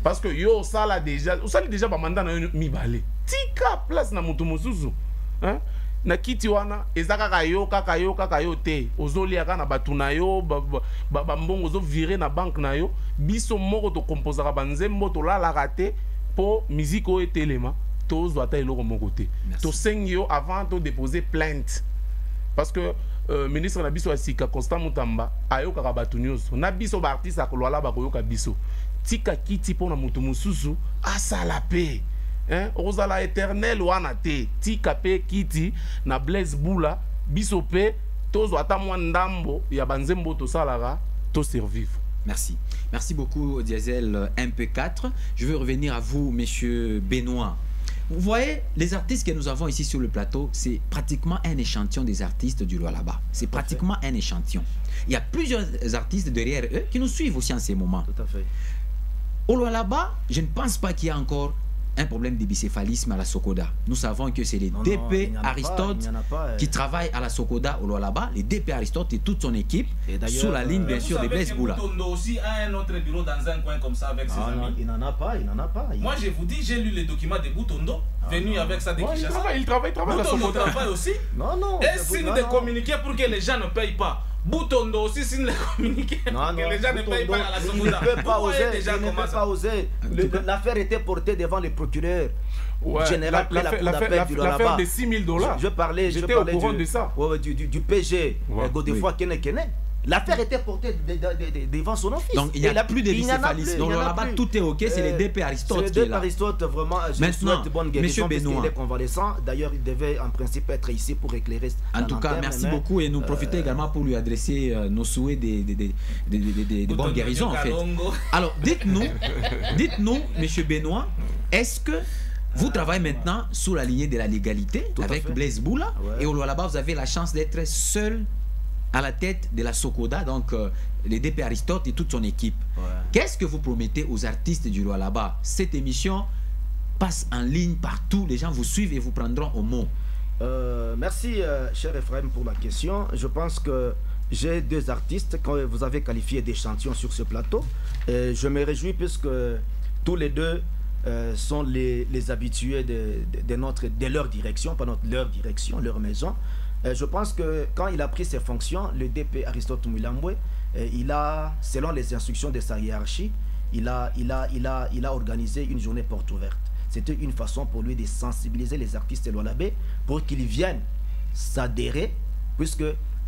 S3: parce que yo sala déjà ba mandat na yo mibale tika place na mutu mosusu hein na kiti wana ezaka kaka yo te ozoli aka na batu na yo ba mbongo zo virer na banque na yo biso moko to composera banzembo to la raté pour musique o etelema to zo ata eloko moko te to sengi yo avant de déposer plainte parce que ministre na biso asika Constant Mutamba ayoka ka batu nyonso na biso ba artiste akolwala ba koyoka biso tika kiti pona mutu mususu asala pe hein ozala éternel wana te tika pe kiti na Blaise Boula biso pe tozo ata mwa ndambo ya banzembo to salara to survivre.
S1: Merci. Merci beaucoup Diesel MP4. Je veux revenir à vous monsieur Benoît. Vous voyez, les artistes que nous avons ici sur le plateau, c'est pratiquement un échantillon des artistes du Lualaba. C'est pratiquement un échantillon. Il y a plusieurs artistes derrière eux qui nous suivent aussi en ces moments.
S2: Tout à fait.
S1: Au Lualaba, je ne pense pas qu'il y a encore un problème de bicéphalisme à la Sokoda. Nous savons que c'est les DP Aristote qui travaillent à la Sokoda au Lualaba, les DP Aristote et toute son équipe, sous la ligne bien sûr de Blaise Boula.
S4: Boutondo aussi a un autre bureau dans un coin comme ça avec ses amis.
S2: Il n'en a pas,
S4: Moi je vous dis, j'ai lu les documents de Boutondo, venu avec ça de Kinshasa.
S3: Il travaille
S4: Boutondo travaille aussi.
S2: Non.
S4: Et signe de communiquer pour que les gens ne payent pas. Boutondo aussi signe de communiquer pour que les gens ne payent pas à la Sokoda.
S2: Il ne peut pas oser. L'affaire était portée devant le procureur général après la cour d'appel du Lualaba.
S3: L'affaire de $6 000. J'étais au courant de ça.
S2: Du PG, Godefroy Kene. L'affaire était portée devant son office.
S1: Donc il n'y a plus de bicéphalisme. Donc là-bas tout est ok, c'est les DP Aristote qui est là.
S2: Aristote, vraiment, je souhaite bonne guérison parce qu'il est convalescent. D'ailleurs, il devait en principe être ici pour éclairer.
S1: En tout cas, merci beaucoup et nous profitons également pour lui adresser nos souhaits de bonne guérison en fait. Alors dites-nous, monsieur Benoît, est-ce que vous travaillez maintenant sous la lignée de la légalité avec Blaise Boula et au Lualaba vous avez la chance d'être seul à la tête de la Sokoda, donc les DP Aristote et toute son équipe. Qu'est-ce que vous promettez aux artistes du Lualaba? Cette émission passe en ligne partout, les gens vous suivent et vous prendront au mot.
S2: Merci cher Ephraim pour la question. Je pense que j'ai deux artistes que vous avez qualifiés d'échantillons sur ce plateau. Je me réjouis puisque tous les deux sont les habitués de leur direction, pas leur direction, leur maison. Je pense que quand il a pris ses fonctions, le DP Aristote Mulambwe, il a, selon les instructions de sa hiérarchie, il a organisé une journée porte ouverte. C'était une façon pour lui de sensibiliser les artistes lualabais pour qu'ils viennent s'adhérer, puisque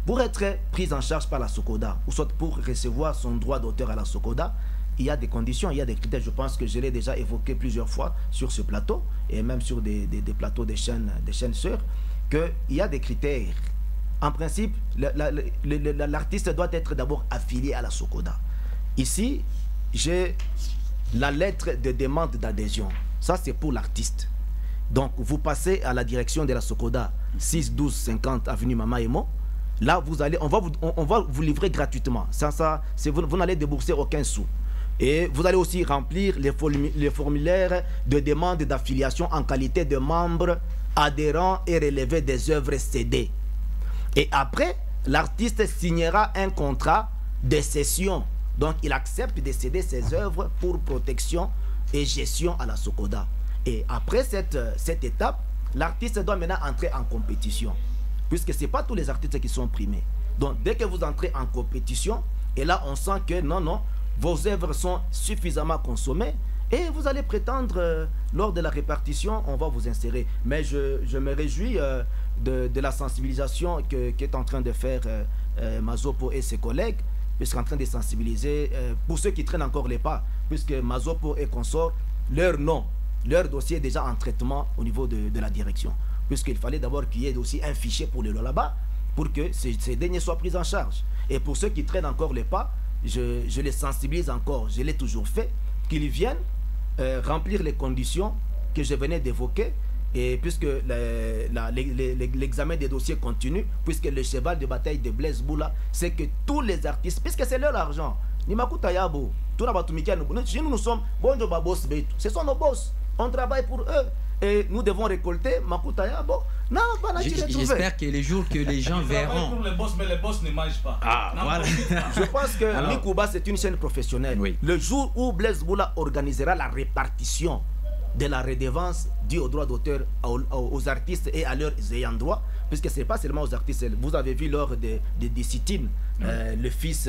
S2: pour être pris en charge par la Sokoda, ou soit pour recevoir son droit d'auteur à la Sokoda, il y a des conditions, il y a des critères. Je pense que je l'ai déjà évoqué plusieurs fois sur ce plateau, et même sur des plateaux des chaînes sœurs, qu'il y a des critères. En principe, l'artiste doit être d'abord affilié à la Sokoda. Ici, j'ai la lettre de demande d'adhésion. Ça, c'est pour l'artiste. Donc, vous passez à la direction de la Sokoda, 6 12 50 avenue Mama Emo. Là, on va vous livrer gratuitement. Vous n'allez débourser aucun sou. Et vous allez aussi remplir les formulaires de demande d'affiliation en qualité de membre adhérent et relever des œuvres cédées. Et après, l'artiste signera un contrat de cession. Donc, il accepte de céder ses œuvres pour protection et gestion à la Sokoda. Et après cette étape, l'artiste doit maintenant entrer en compétition. Puisque ce n'est pas tous les artistes qui sont primés. Donc, dès que vous entrez en compétition, et là, on sent que non, vos œuvres sont suffisamment consommées, Et vous allez prétendre, lors de la répartition, on va vous insérer. Mais je me réjouis de la sensibilisation qu'est en train de faire Mazopo et ses collègues, puisqu'en train de sensibiliser, pour ceux qui traînent encore les pas, puisque Mazopo et consorts, leur nom, leur dossier est déjà en traitement au niveau de la direction. Puisqu'il fallait d'abord qu'il y ait aussi un fichier pour les là-bas, pour que ces derniers soient pris en charge. Et pour ceux qui traînent encore les pas, je les sensibilise encore, je l'ai toujours fait, qu'ils viennent remplir les conditions que je venais d'évoquer, et puisque l'examen des dossiers continue, puisque le cheval de bataille de Blaise Boula, c'est que tous les artistes, puisque c'est leur argent, Nimakutayabo, nous sommes, ce sont nos boss, on travaille pour eux, et nous devons récolter Makutayabo.
S1: J'espère que les jours que les gens verront.
S4: Pour les boss, mais les boss ne mangent pas.
S1: Ah, voilà.
S2: Je pense que Mikuba, c'est une chaîne professionnelle.
S1: Oui.
S2: Le jour où Blaise Boula organisera la répartition de la redevance due aux droits d'auteur aux artistes et à leurs ayants droit, puisque ce n'est pas seulement aux artistes. Vous avez vu lors des sit-in, le fils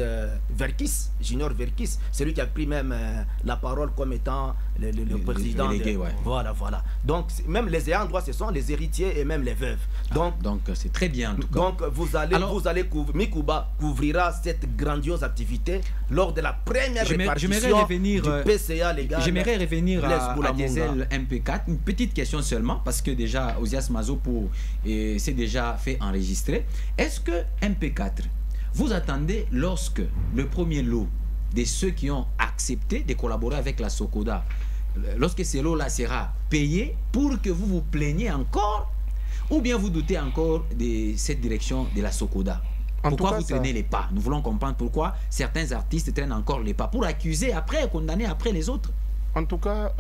S2: Verkis, Junior Verkis, c'est lui qui a pris même la parole comme étant le président.
S1: Délégué, ouais.
S2: Voilà. Donc, même les ayants droit, ce sont les héritiers et même les veuves.
S1: Donc c'est très bien en tout cas.
S2: Donc, Mikuba couvrira cette grandiose activité lors de la première répartition du PCA légal.
S1: J'aimerais revenir à Diesel MP4. Une petite question seulement, parce que déjà, Osias Mazopo s'est déjà fait enregistrer. Est-ce que MP4, vous attendez lorsque le premier lot de ceux qui ont accepté de collaborer avec la Sokoda, lorsque ce lot-là sera payé pour que vous vous plaigniez encore, ou bien vous doutez encore de cette direction de la Sokoda? Pourquoi vous traînez les pas? Nous voulons comprendre pourquoi certains artistes traînent encore les pas pour accuser après, condamner après les autres.
S3: En tout cas,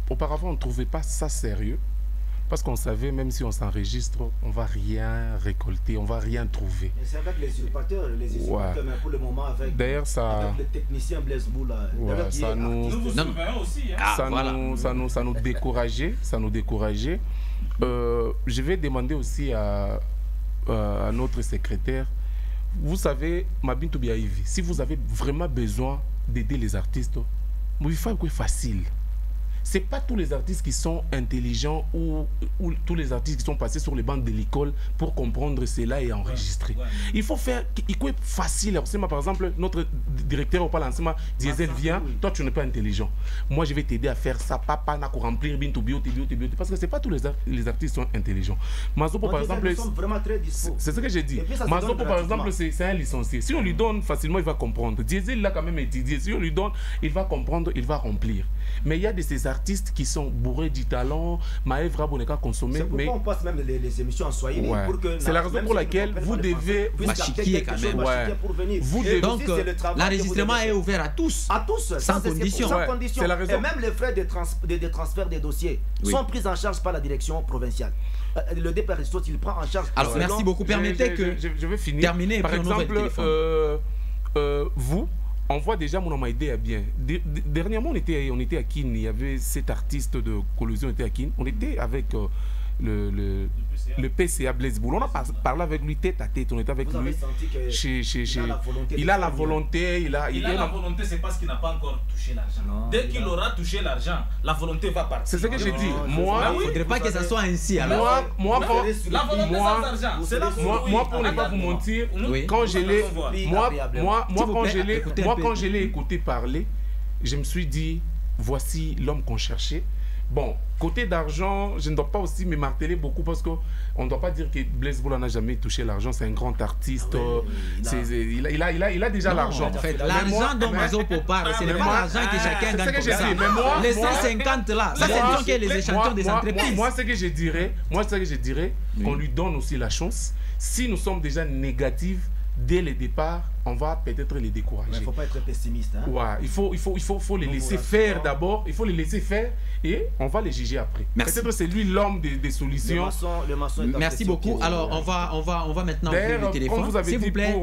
S3: auparavant, on ne trouvait pas ça sérieux. Parce qu'on savait, même si on s'enregistre, on ne va rien récolter, on ne va rien trouver.
S2: C'est avec les usurpateurs, mais pour le moment, avec le technicien Blaise Boula.
S3: Ça nous décourageait. Je vais demander aussi à notre secrétaire, vous savez, Mabintou Biaïvi, si vous avez vraiment besoin d'aider les artistes, il faut que c'est facile. Ce n'est pas tous les artistes qui sont intelligents ou tous les artistes qui sont passés sur les bancs de l'école pour comprendre cela et enregistrer. Il faut faire, il faut être facile. Par exemple, notre directeur au Palancement, Diesel vient, toi tu n'es pas intelligent. Moi je vais t'aider à faire ça, papa n'a qu'à remplir bintou bio, parce que ce n'est pas tous les artistes qui sont intelligents. Mazopo par exemple, c'est ce que j'ai dit. Mazopo par exemple, c'est un licencié. Si on lui donne facilement, il va comprendre. Diesel il a quand même étudié. Si on lui donne, il va comprendre, il va remplir. Mais il y a de ces artistes qui sont bourrés du talent, Maëvra Boneka consommé.
S2: C'est pourquoi on passe même les émissions en Swahili.
S3: C'est la raison pour laquelle vous devez
S1: machiquer quand même. Donc l'enregistrement est ouvert à tous.
S2: À tous,
S1: sans condition.
S2: C'est la raison. Et même les frais de transfert des dossiers sont pris en charge par la direction provinciale. Le départ il prend en charge.
S1: Alors merci beaucoup. Permettez que
S3: je vais finir.
S1: Terminer.
S3: Par exemple, vous. On voit déjà mon idée à bien. Dernièrement, on était à Kin, il y avait cet artiste de collusion était à Kin. On était avec le PCA Blaise Boula. On a parlé avec lui tête à tête. On était avec lui. Il a la volonté. Il a
S4: la volonté, c'est parce qu'il n'a pas encore touché l'argent. Dès qu'il aura touché l'argent, la volonté va partir.
S3: C'est ce que j'ai dit. Moi,
S1: il ne faudrait pas que ça soit ainsi.
S4: La volonté sans argent.
S3: Moi, pour ne pas vous mentir, quand je l'ai écouté parler, je me suis dit, voici l'homme qu'on cherchait. Bon, côté d'argent, je ne dois pas aussi me marteler beaucoup parce qu'on ne doit pas dire que Blaise Boula n'a jamais touché l'argent. C'est un grand artiste. Il a déjà l'argent.
S1: En fait, l'argent dont Mazopo parle, ce n'est pas l'argent que chacun gagne comme ça. Les 150 là, ça c'est les échantillons des entreprises.
S3: Moi, ce que je dirais, qu'on lui donne aussi la chance. Si nous sommes déjà négatifs, dès le départ, on va peut-être les décourager.
S2: Il ne faut pas être pessimiste. Hein?
S3: Ouais, il faut les laisser faire d'abord. Il faut les laisser faire et on va les juger après. Peut-être c'est lui l'homme des solutions.
S2: Le maçon
S1: merci beaucoup. Alors on va maintenant ouvrir le téléphone. S'il vous plaît,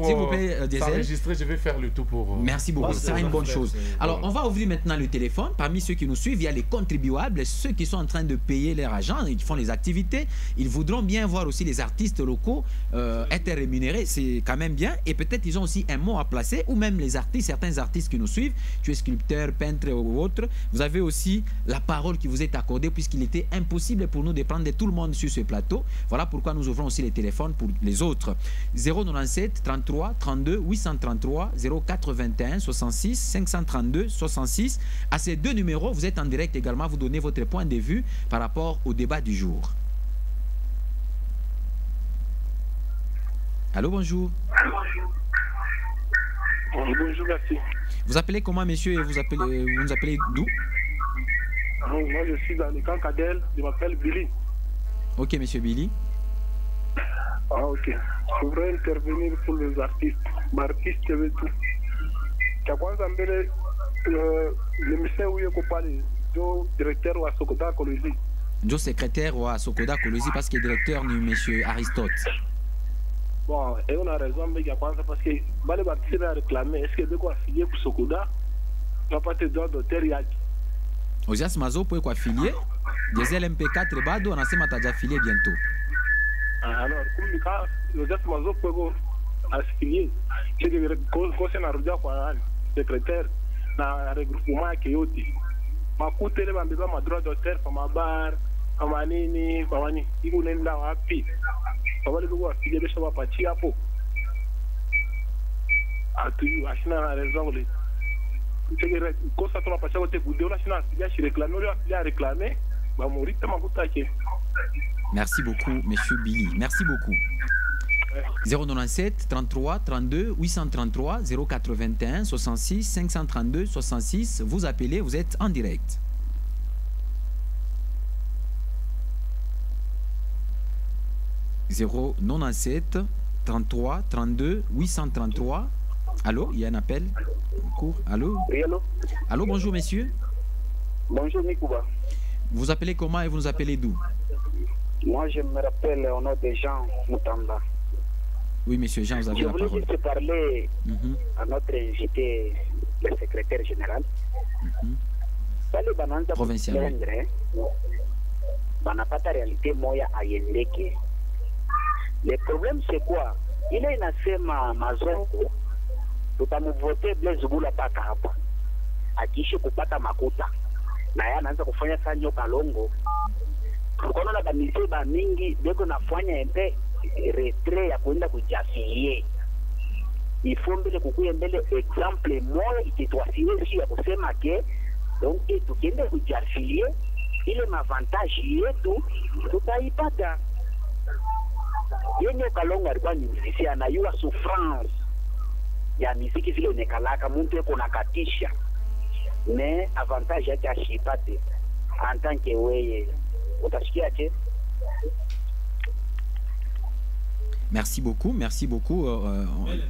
S3: Diesel. Je vais faire le tout pour.
S1: Merci beaucoup. C'est une bonne chose. Alors on va ouvrir maintenant le téléphone. Parmi ceux qui nous suivent, il y a les contribuables, ceux qui sont en train de payer leur agent, ils font les activités. Ils voudront bien voir aussi les artistes locaux être rémunérés. C'est quand même bien. Et peut-être ils ont aussi un mot à placer, ou même les artistes, certains artistes qui nous suivent, tu es sculpteur, peintre ou autre, vous avez aussi la parole qui vous est accordée, puisqu'il était impossible pour nous de prendre tout le monde sur ce plateau. Voilà pourquoi nous ouvrons aussi les téléphones pour les autres. 097 33 32 833 0421 66 532 66. À ces deux numéros, vous êtes en direct également, vous donnez votre point de vue par rapport au débat du jour. Allô, bonjour.
S6: Bonjour, merci.
S1: Vous appelez comment, monsieur, et vous nous appelez d'où?
S6: Moi, je suis dans le camp Cadel, je m'appelle Billy.
S1: Ok, monsieur Billy.
S6: Ah, ok. Je voudrais intervenir pour les artistes. Artistes, je veux tout. Le monsieur où il est directeur à Sokoda Kolosi.
S1: Jo secrétaire à Sokoda Kolosi parce qu'il est directeur du monsieur Aristote.
S6: Bon, et on a raison, mais il y a pas parce que les artistes ont réclamé. Est-ce que vous pouvez affilier pour Sokoda? On n'a pas de droit d'auteur.
S1: Osias Mazo peut quoi affilier? Des LMP4 Bado, on a assez déjà affilié bientôt.
S6: Alors, comme Osias Mazo peut affilier, c'est que concerne le secrétaire dans le regroupement qui est aussi. Ma coûte les bambes ma droit d'auteur pour ma bar, pour ma nini, pour ma nini. Il vous n'aime pas happy. Pour moi, le gars affilié de chez ma partie à peau. À tout, à Chine a raison. C'est que quand ça tombe à partir de côté boudé, on a Chine affilié à réclamer, on a affilié à réclamer. Bah mourir tellement coûte.
S1: Merci beaucoup, monsieur Billy. Merci beaucoup. 097 33 32 833 081 66 532 66. Vous appelez, vous êtes en direct. « 097 33 32 833. Allô, il y a un appel en cours. Allô?
S6: Oui, allô?
S1: Allô, bonjour, messieurs.
S6: Bonjour, Nikouba.
S1: Vous appelez comment et vous nous appelez d'où?
S6: Moi, je me rappelle au nom de Jean Moutamba.
S1: Oui, monsieur Jean, vous avez la parole.
S6: Je voulais juste parler à notre invité, le secrétaire général.
S1: Provincial.
S6: Banapata réalité moya ayendeke. Le problème c'est quoi? Il est inasema mazongo tutamvote Blaise Gula paka hapa akiishi kupata makuta na yeye anaanza kufanya sanyo kalongo kono na bamize ba mingi beko nafanya ente retrait ya kwenda kujafiye ifombele kukuye mbele exemple moja ikitwasie si ya kusema ke donc tukiende kujafiye ile mavantage yetu tutaipata. Yenye kalongo alikuwa ni mziki anayua souffrance ya miziki vile nekalaka mtu eko nakatisha me avantage yake ashipate en tant que weye utasikia je.
S1: Merci beaucoup, merci beaucoup.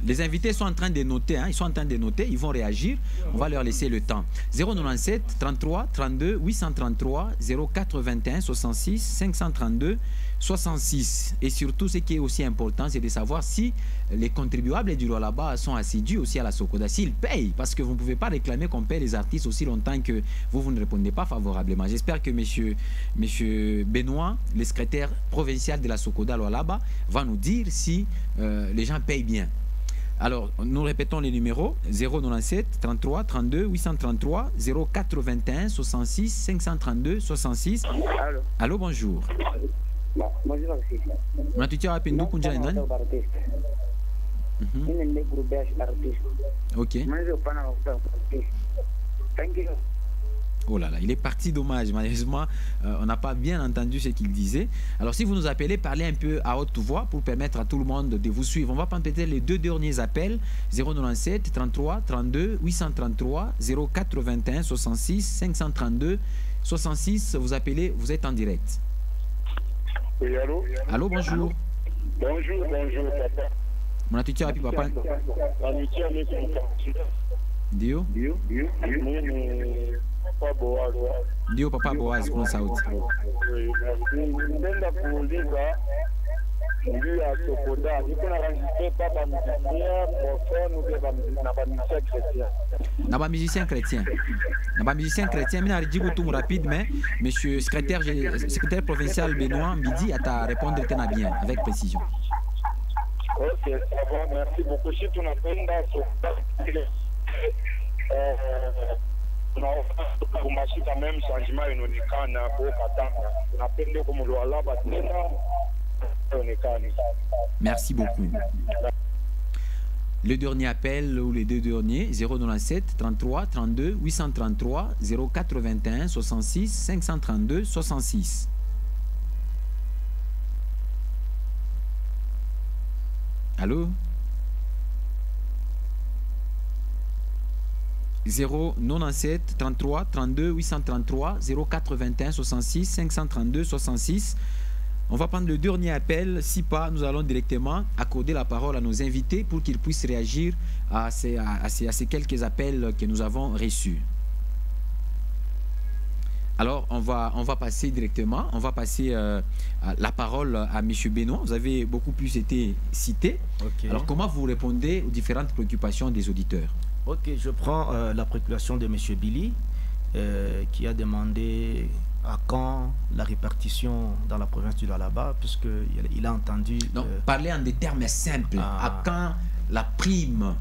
S1: Les invités sont en train de noter, hein, ils sont en train de noter, ils vont réagir. On va leur laisser le temps. 097 33 32 833 0421 66 532 66. Et surtout, ce qui est aussi important, c'est de savoir si les contribuables du Lualaba sont assidus aussi à la Sokoda, s'ils payent, parce que vous ne pouvez pas réclamer qu'on paye les artistes aussi longtemps que vous ne répondez pas favorablement. J'espère que monsieur Benoît, le secrétaire provincial de la Sokoda Lualaba, va nous dire si les gens payent bien. Alors, nous répétons les numéros 097 33 32 833 0421 66 532 66.
S6: Allô.
S1: Allô, bonjour.
S6: Bonjour.
S1: Unatutia wapi ndugu njani nani? Ok. Oh là là, il est parti, dommage. Malheureusement, on n'a pas bien entendu ce qu'il disait. Alors, si vous nous appelez, parlez un peu à haute voix pour permettre à tout le monde de vous suivre. On va prendre peut-être les deux derniers appels 097 33 32 833 0421 66 532 66. Vous appelez, vous êtes en direct.
S6: Oui, allô?
S1: Allô, bonjour.
S6: Bonjour, papa.
S1: Mon atutia wapi papa? Ndio? Ndio papa Boaz, kuna sauti.
S6: Nenda kuuliza ndio ya Sokoda, niko na rangister papa musicien profane na ba musicien chrétien.
S1: Na ba musicien chrétien. Na ba musicien chrétien, mina rijibu tout rapide, mais monsieur secrétaire provincial Benoît Mbidi à ta répondre tena bien avec précision.
S7: Ok, ça va, merci beaucoup. Si tunapenda kumashika même changement inaonekana kwa Katanga, tunapenda kumulwalaba tena inaonekana.
S1: Merci beaucoup. Le dernier appel ou les deux derniers, 097 33 32 833 0421 66 532 66. Allô? 097 33 32 833 0421 66 532 66. On va prendre le dernier appel. Si pas, nous allons directement accorder la parole à nos invités pour qu'ils puissent réagir à ces quelques appels que nous avons reçus. Alors, on va passer directement, on va passer la parole à M. Benoît. Vous avez beaucoup plus été cité. Okay. Alors, comment vous répondez aux différentes préoccupations des auditeurs?
S2: Ok, je prends la préoccupation de M. Billy, qui a demandé à quand la répartition dans la province du Lualaba, puisqu'il a entendu...
S1: Donc, parlez en des termes simples. À quand la prime?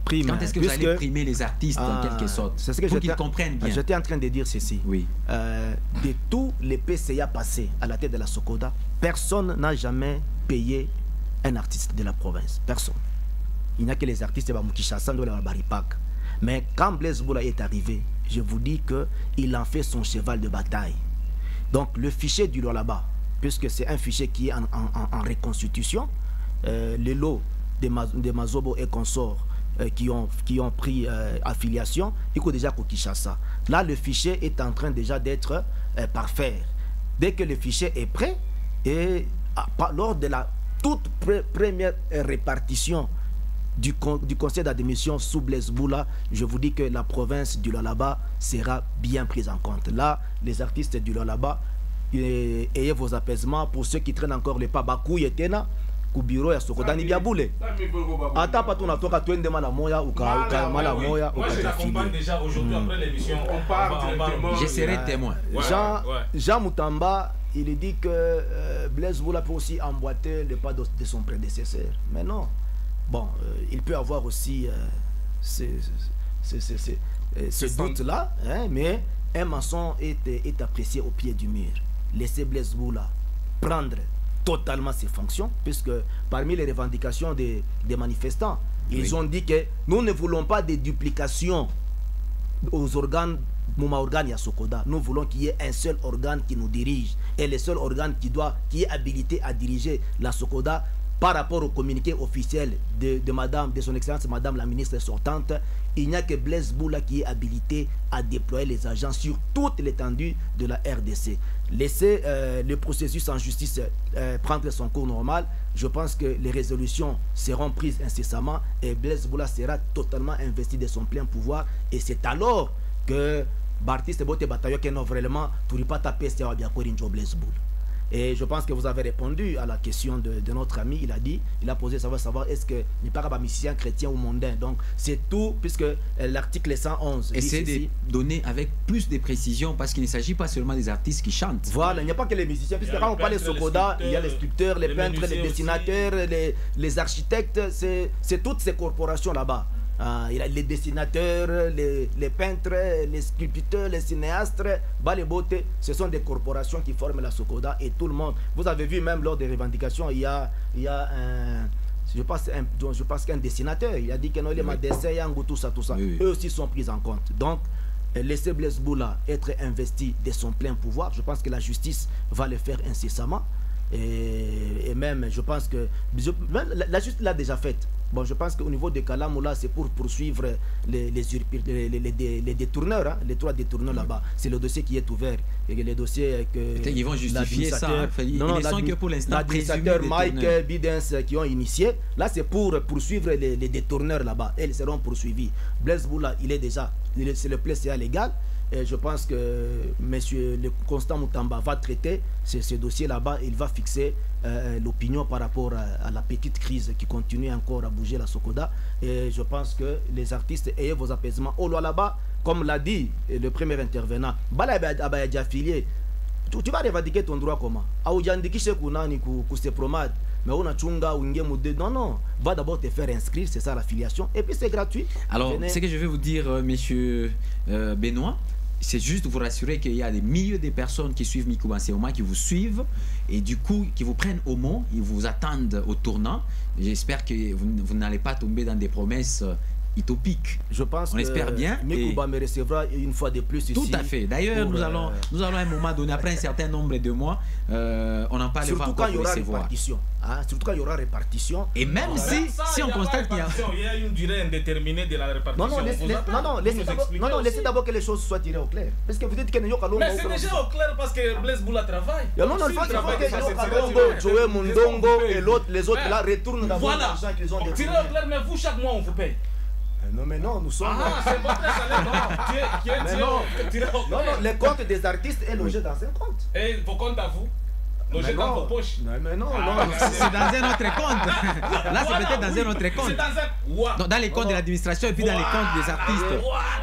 S2: Prime.
S1: Quand est-ce que vous allez primer les artistes en quelque sorte?
S2: C'est ce que
S1: pour qu'ils comprennent bien.
S2: J'étais en train de dire ceci.
S1: Oui.
S2: De tous les PCA passés à la tête de la Sokoda, personne n'a jamais payé un artiste de la province. Personne. Il n'y a que les artistes de Kinshasa, de la Baripak. Mais quand Blaise Boula est arrivé, je vous dis qu'il en fait son cheval de bataille. Donc le fichier du Lualaba, puisque c'est un fichier qui est en reconstitution, les lots des Mazobo et consorts qui ont pris affiliation, il faut déjà qu'au Kinshasa. Là, le fichier est en train déjà d'être parfait. Dès que le fichier est prêt, et lors de la toute première répartition du conseil d'admission sous Blaise Boula, je vous dis que la province du Lualaba sera bien prise en compte. Là, les artistes du Lualaba, ayez vos apaisements. Pour ceux qui traînent encore les pas, Bakou Yetena, Kubiro ya Sokoda ni Biaboule. Attends, pas ton atoka, tu es de Malamoya ou Malamoya ou
S4: Moi, je l'accompagne déjà aujourd'hui après l'émission. On part directement.
S1: Je serai témoin.
S2: Jean Moutamba, il dit que Blaise Boula peut aussi emboîter le pas de son prédécesseur. Mais non. Bon, il peut avoir aussi ce doute-là, hein, mais un maçon est apprécié au pied du mur. Laissez Blaise Boula prendre totalement ses fonctions, puisque parmi les revendications des manifestants, ils ont dit que nous ne voulons pas de duplication aux organes, Mouma organe ya Sokoda. Nous voulons qu'il y ait un seul organe qui nous dirige, et le seul organe qui est habilité à diriger la Sokoda. Par rapport au communiqué officiel de son Excellence Madame la ministre sortante, il n'y a que Blaise Boula qui est habilité à déployer les agents sur toute l'étendue de la RDC. Laissez le processus en justice prendre son cours normal. Je pense que les résolutions seront prises incessamment et Blaise Boula sera totalement investi de son plein pouvoir. Et c'est alors que Bartiste Bote Bataillon qui est vraiment pour ne pas taper c'est Blaise Boula. Et je pense que vous avez répondu à la question de notre ami. Il a posé savoir est-ce que n'est pas un musicien chrétien ou mondain. Donc c'est tout, puisque l'article 111
S1: essayez de donner avec plus de précision, parce qu'il ne s'agit pas seulement des artistes qui chantent.
S2: Voilà, il n'y a pas que les musiciens, puisque quand on parle de Sokoda, il y a les sculpteurs, les peintres, les dessinateurs, les architectes, c'est toutes ces corporations là-bas. Il y a les dessinateurs, les peintres, les sculpteurs, les cinéastes, les beautés, ce sont des corporations qui forment la Sokoda et tout le monde. Vous avez vu même lors des revendications, il y a un, je pense qu'un dessinateur, il a dit que non, il m'a dessiné, tout ça. Oui. Eux aussi sont pris en compte. Donc, laissez Blaise Boula être investi de son plein pouvoir. Je pense que la justice va le faire incessamment. Et même, je pense que la justice l'a déjà faite. Bon, je pense qu'au niveau de Kalamoula, c'est pour poursuivre les détourneurs, hein, les 3 détourneurs là-bas. C'est le dossier qui est ouvert. Et les dossiers que
S1: ils vont justifier ça. Hein. Ils ne sont que pour l'instant
S2: l'administrateur Mike Bidens qui ont initié. Là, c'est pour poursuivre les détourneurs là-bas. Ils seront poursuivis. Blaise Boula, c'est le PCA légal. Et je pense que monsieur le Constant Moutamba va traiter ce dossier là-bas. Il va fixer l'opinion par rapport à la petite crise qui continue encore à bouger la Sokoda. Et je pense que les artistes, ayez vos apaisements. Au Lualaba, comme l'a dit le premier intervenant, tu vas revendiquer ton droit comment? Aujiandikishe kunani kuse promade. Mais on a chunga non, va d'abord te faire inscrire, c'est ça l'affiliation, et puis c'est gratuit.
S1: Alors, ce que je vais vous dire, monsieur Benoît, c'est juste vous rassurer qu'il y a des milliers de personnes qui suivent Mikouba Nseoma, qui vous suivent, et du coup, qui vous prennent au mot, ils vous attendent au tournant. J'espère que vous n'allez pas tomber dans des promesses utopique.
S2: Je pense
S1: on espère bien.
S2: Mikouba me recevra une fois de plus ici.
S1: Tout à fait. D'ailleurs, nous allons à un moment donné, après un certain nombre de mois, on en parlera
S2: surtout
S1: encore
S2: quand il y aura répartition. Hein? Surtout quand il y aura répartition.
S1: Et même si on constate qu'il
S4: y a une durée indéterminée de la répartition.
S2: Laissez d'abord que les choses soient tirées au clair. Parce que vous dites que nous avons.
S4: Mais c'est déjà au clair parce que Blaise Boula travaille.
S2: Non, il faut que Joël Mundongo et les autres là retournent d'abord l'argent qu'ils ont détourné.
S4: Tirez au clair, mais vous, chaque mois, on vous paye.
S2: Non, mais non, nous sommes.
S4: Ah, c'est votre salaire, non.
S2: Non, les comptes des artistes est logé dans un compte.
S4: Et vos comptes à vous? Logé dans vos poches?
S2: Non, mais non,
S1: c'est dans un autre compte. Là, c'est peut-être dans un autre compte.
S4: C'est
S1: dans les comptes de l'administration et puis dans les comptes des artistes.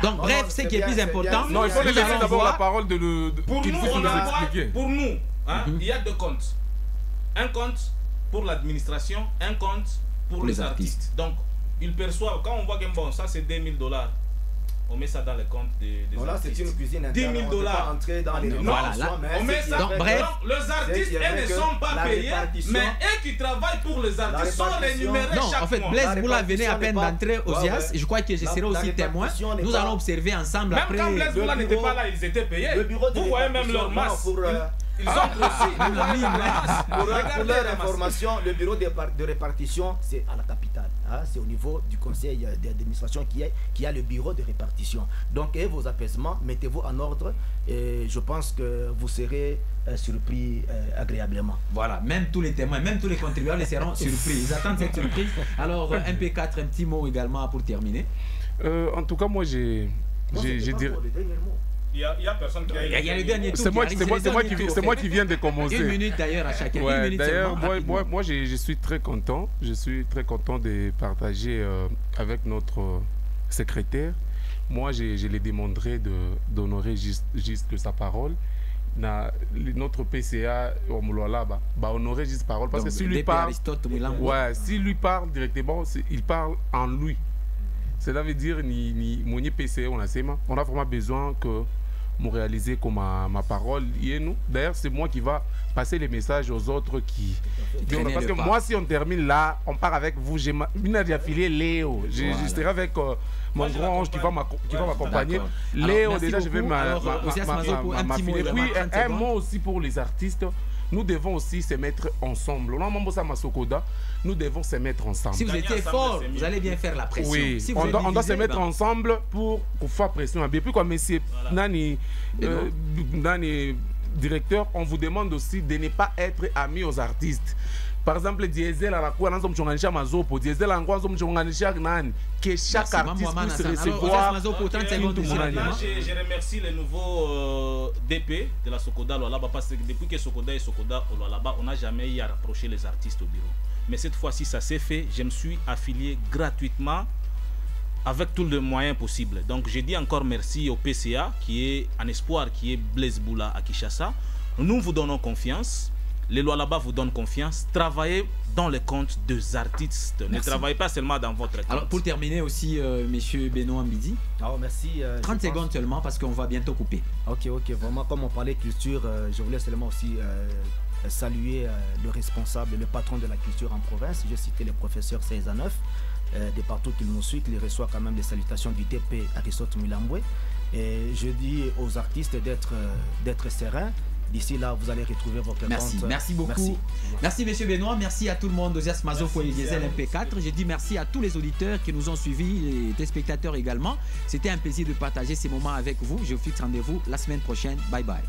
S1: Donc, bref, ce qui est plus important.
S3: Non, il faut laisser d'abord la parole de
S4: qu'il puisse nous expliquer. Pour nous, il y a deux comptes. Un compte pour l'administration, un compte pour les artistes. Donc, ils perçoivent, quand on voit que bon, ça c'est $2000, on met ça dans les comptes des
S2: là,
S4: artistes.
S2: C'est une cuisine
S4: interne. $10 000.
S2: Dans les
S4: voilà, là, on met ça. Donc, bref, les artistes, elles ne sont pas payés, mais eux qui travaillent pour les artistes sont rémunérés chaque mois.
S1: En fait, Blaise Boula venait à peine d'entrer aux IAS. Je crois que je serai aussi témoin. Nous allons observer ensemble après.
S4: Même quand Blaise Boula n'était pas là, ils étaient payés. Vous voyez même leur masse. Ils ont grossi.
S2: Pour leur information, le bureau de répartition, c'est à la capitale. Hein, c'est au niveau du conseil d'administration qui a le bureau de répartition. Donc, et vos apaisements, mettez-vous en ordre et je pense que vous serez surpris agréablement.
S1: Voilà, même tous les témoins, même tous les contribuables seront surpris. Ils attendent cette surprise. Alors, MP4, un petit mot également pour terminer.
S3: En tout cas, moi, j'ai dit...
S4: Il y a personne qui a...
S1: Il y a le dernier tour.
S3: C'est moi qui viens de commencer.
S1: 1 minute d'ailleurs à chacun.
S3: Ouais, d'ailleurs, moi je suis très content. Je suis très content de partager avec notre secrétaire. Moi, je l'ai demandé d'honorer juste sa parole. Notre PCA, on honorer juste parole. Parce que si lui parle, s'il lui parle directement, il parle en lui. Cela veut dire mon PCA, on a vraiment besoin que me réaliser comme ma parole et nous. D'ailleurs, c'est moi qui va passer les messages aux autres qui parce que moi, si on termine là, on part avec vous. J'ai affilié Léo. Je serai avec mon grand ange qui va m'accompagner. Léo, déjà, je vais m'affiler. Et puis, un mot aussi pour les artistes. Nous devons aussi se mettre ensemble. Nous devons se mettre ensemble.
S1: Si vous étiez fort, vous allez bien faire la pression.
S3: Oui,
S1: si
S3: on doit se mettre ensemble pour faire pression. Et puis, comme monsieur Nani, directeur, on vous demande aussi de ne pas être amis aux artistes. Par exemple, Diesel à la cour, Diesel à la cour, que chaque artiste puisse recevoir.
S4: Je remercie les nouveaux DP de la Sokoda Lualaba parce que depuis que Sokoda et Sokoda Lualaba, on n'a jamais eu à rapprocher les artistes au bureau. Mais cette fois-ci, ça s'est fait. Je me suis affilié gratuitement avec tous les moyens possibles. Donc, je dis encore merci au PCA qui est en espoir, qui est Blaise Boula à Kinshasa. Nous vous donnons confiance. Les lois là-bas vous donnent confiance. Travaillez dans les comptes des artistes. Merci. Ne travaillez pas seulement dans votre compte.
S1: Alors, pour terminer aussi, monsieur Benoît Mbidi.
S2: Alors, merci.
S1: 30 secondes seulement parce qu'on va bientôt couper.
S2: Ok. Vraiment, comme on parlait culture, je voulais seulement aussi saluer le responsable, le patron de la culture en province. Je citais le professeur 16 à 9. De partout qu'il nous suit, qu'il reçoit quand même des salutations du DP Aristote Mulambwe. Et je dis aux artistes d'être sereins. D'ici là, vous allez retrouver votre compte.
S1: Merci beaucoup. Merci monsieur Benoît, merci à tout le monde, Osias Mazoko et Diesel MP4. Je dis merci à tous les auditeurs qui nous ont suivis, les téléspectateurs également. C'était un plaisir de partager ces moments avec vous. Je vous fixe rendez-vous la semaine prochaine. Bye bye.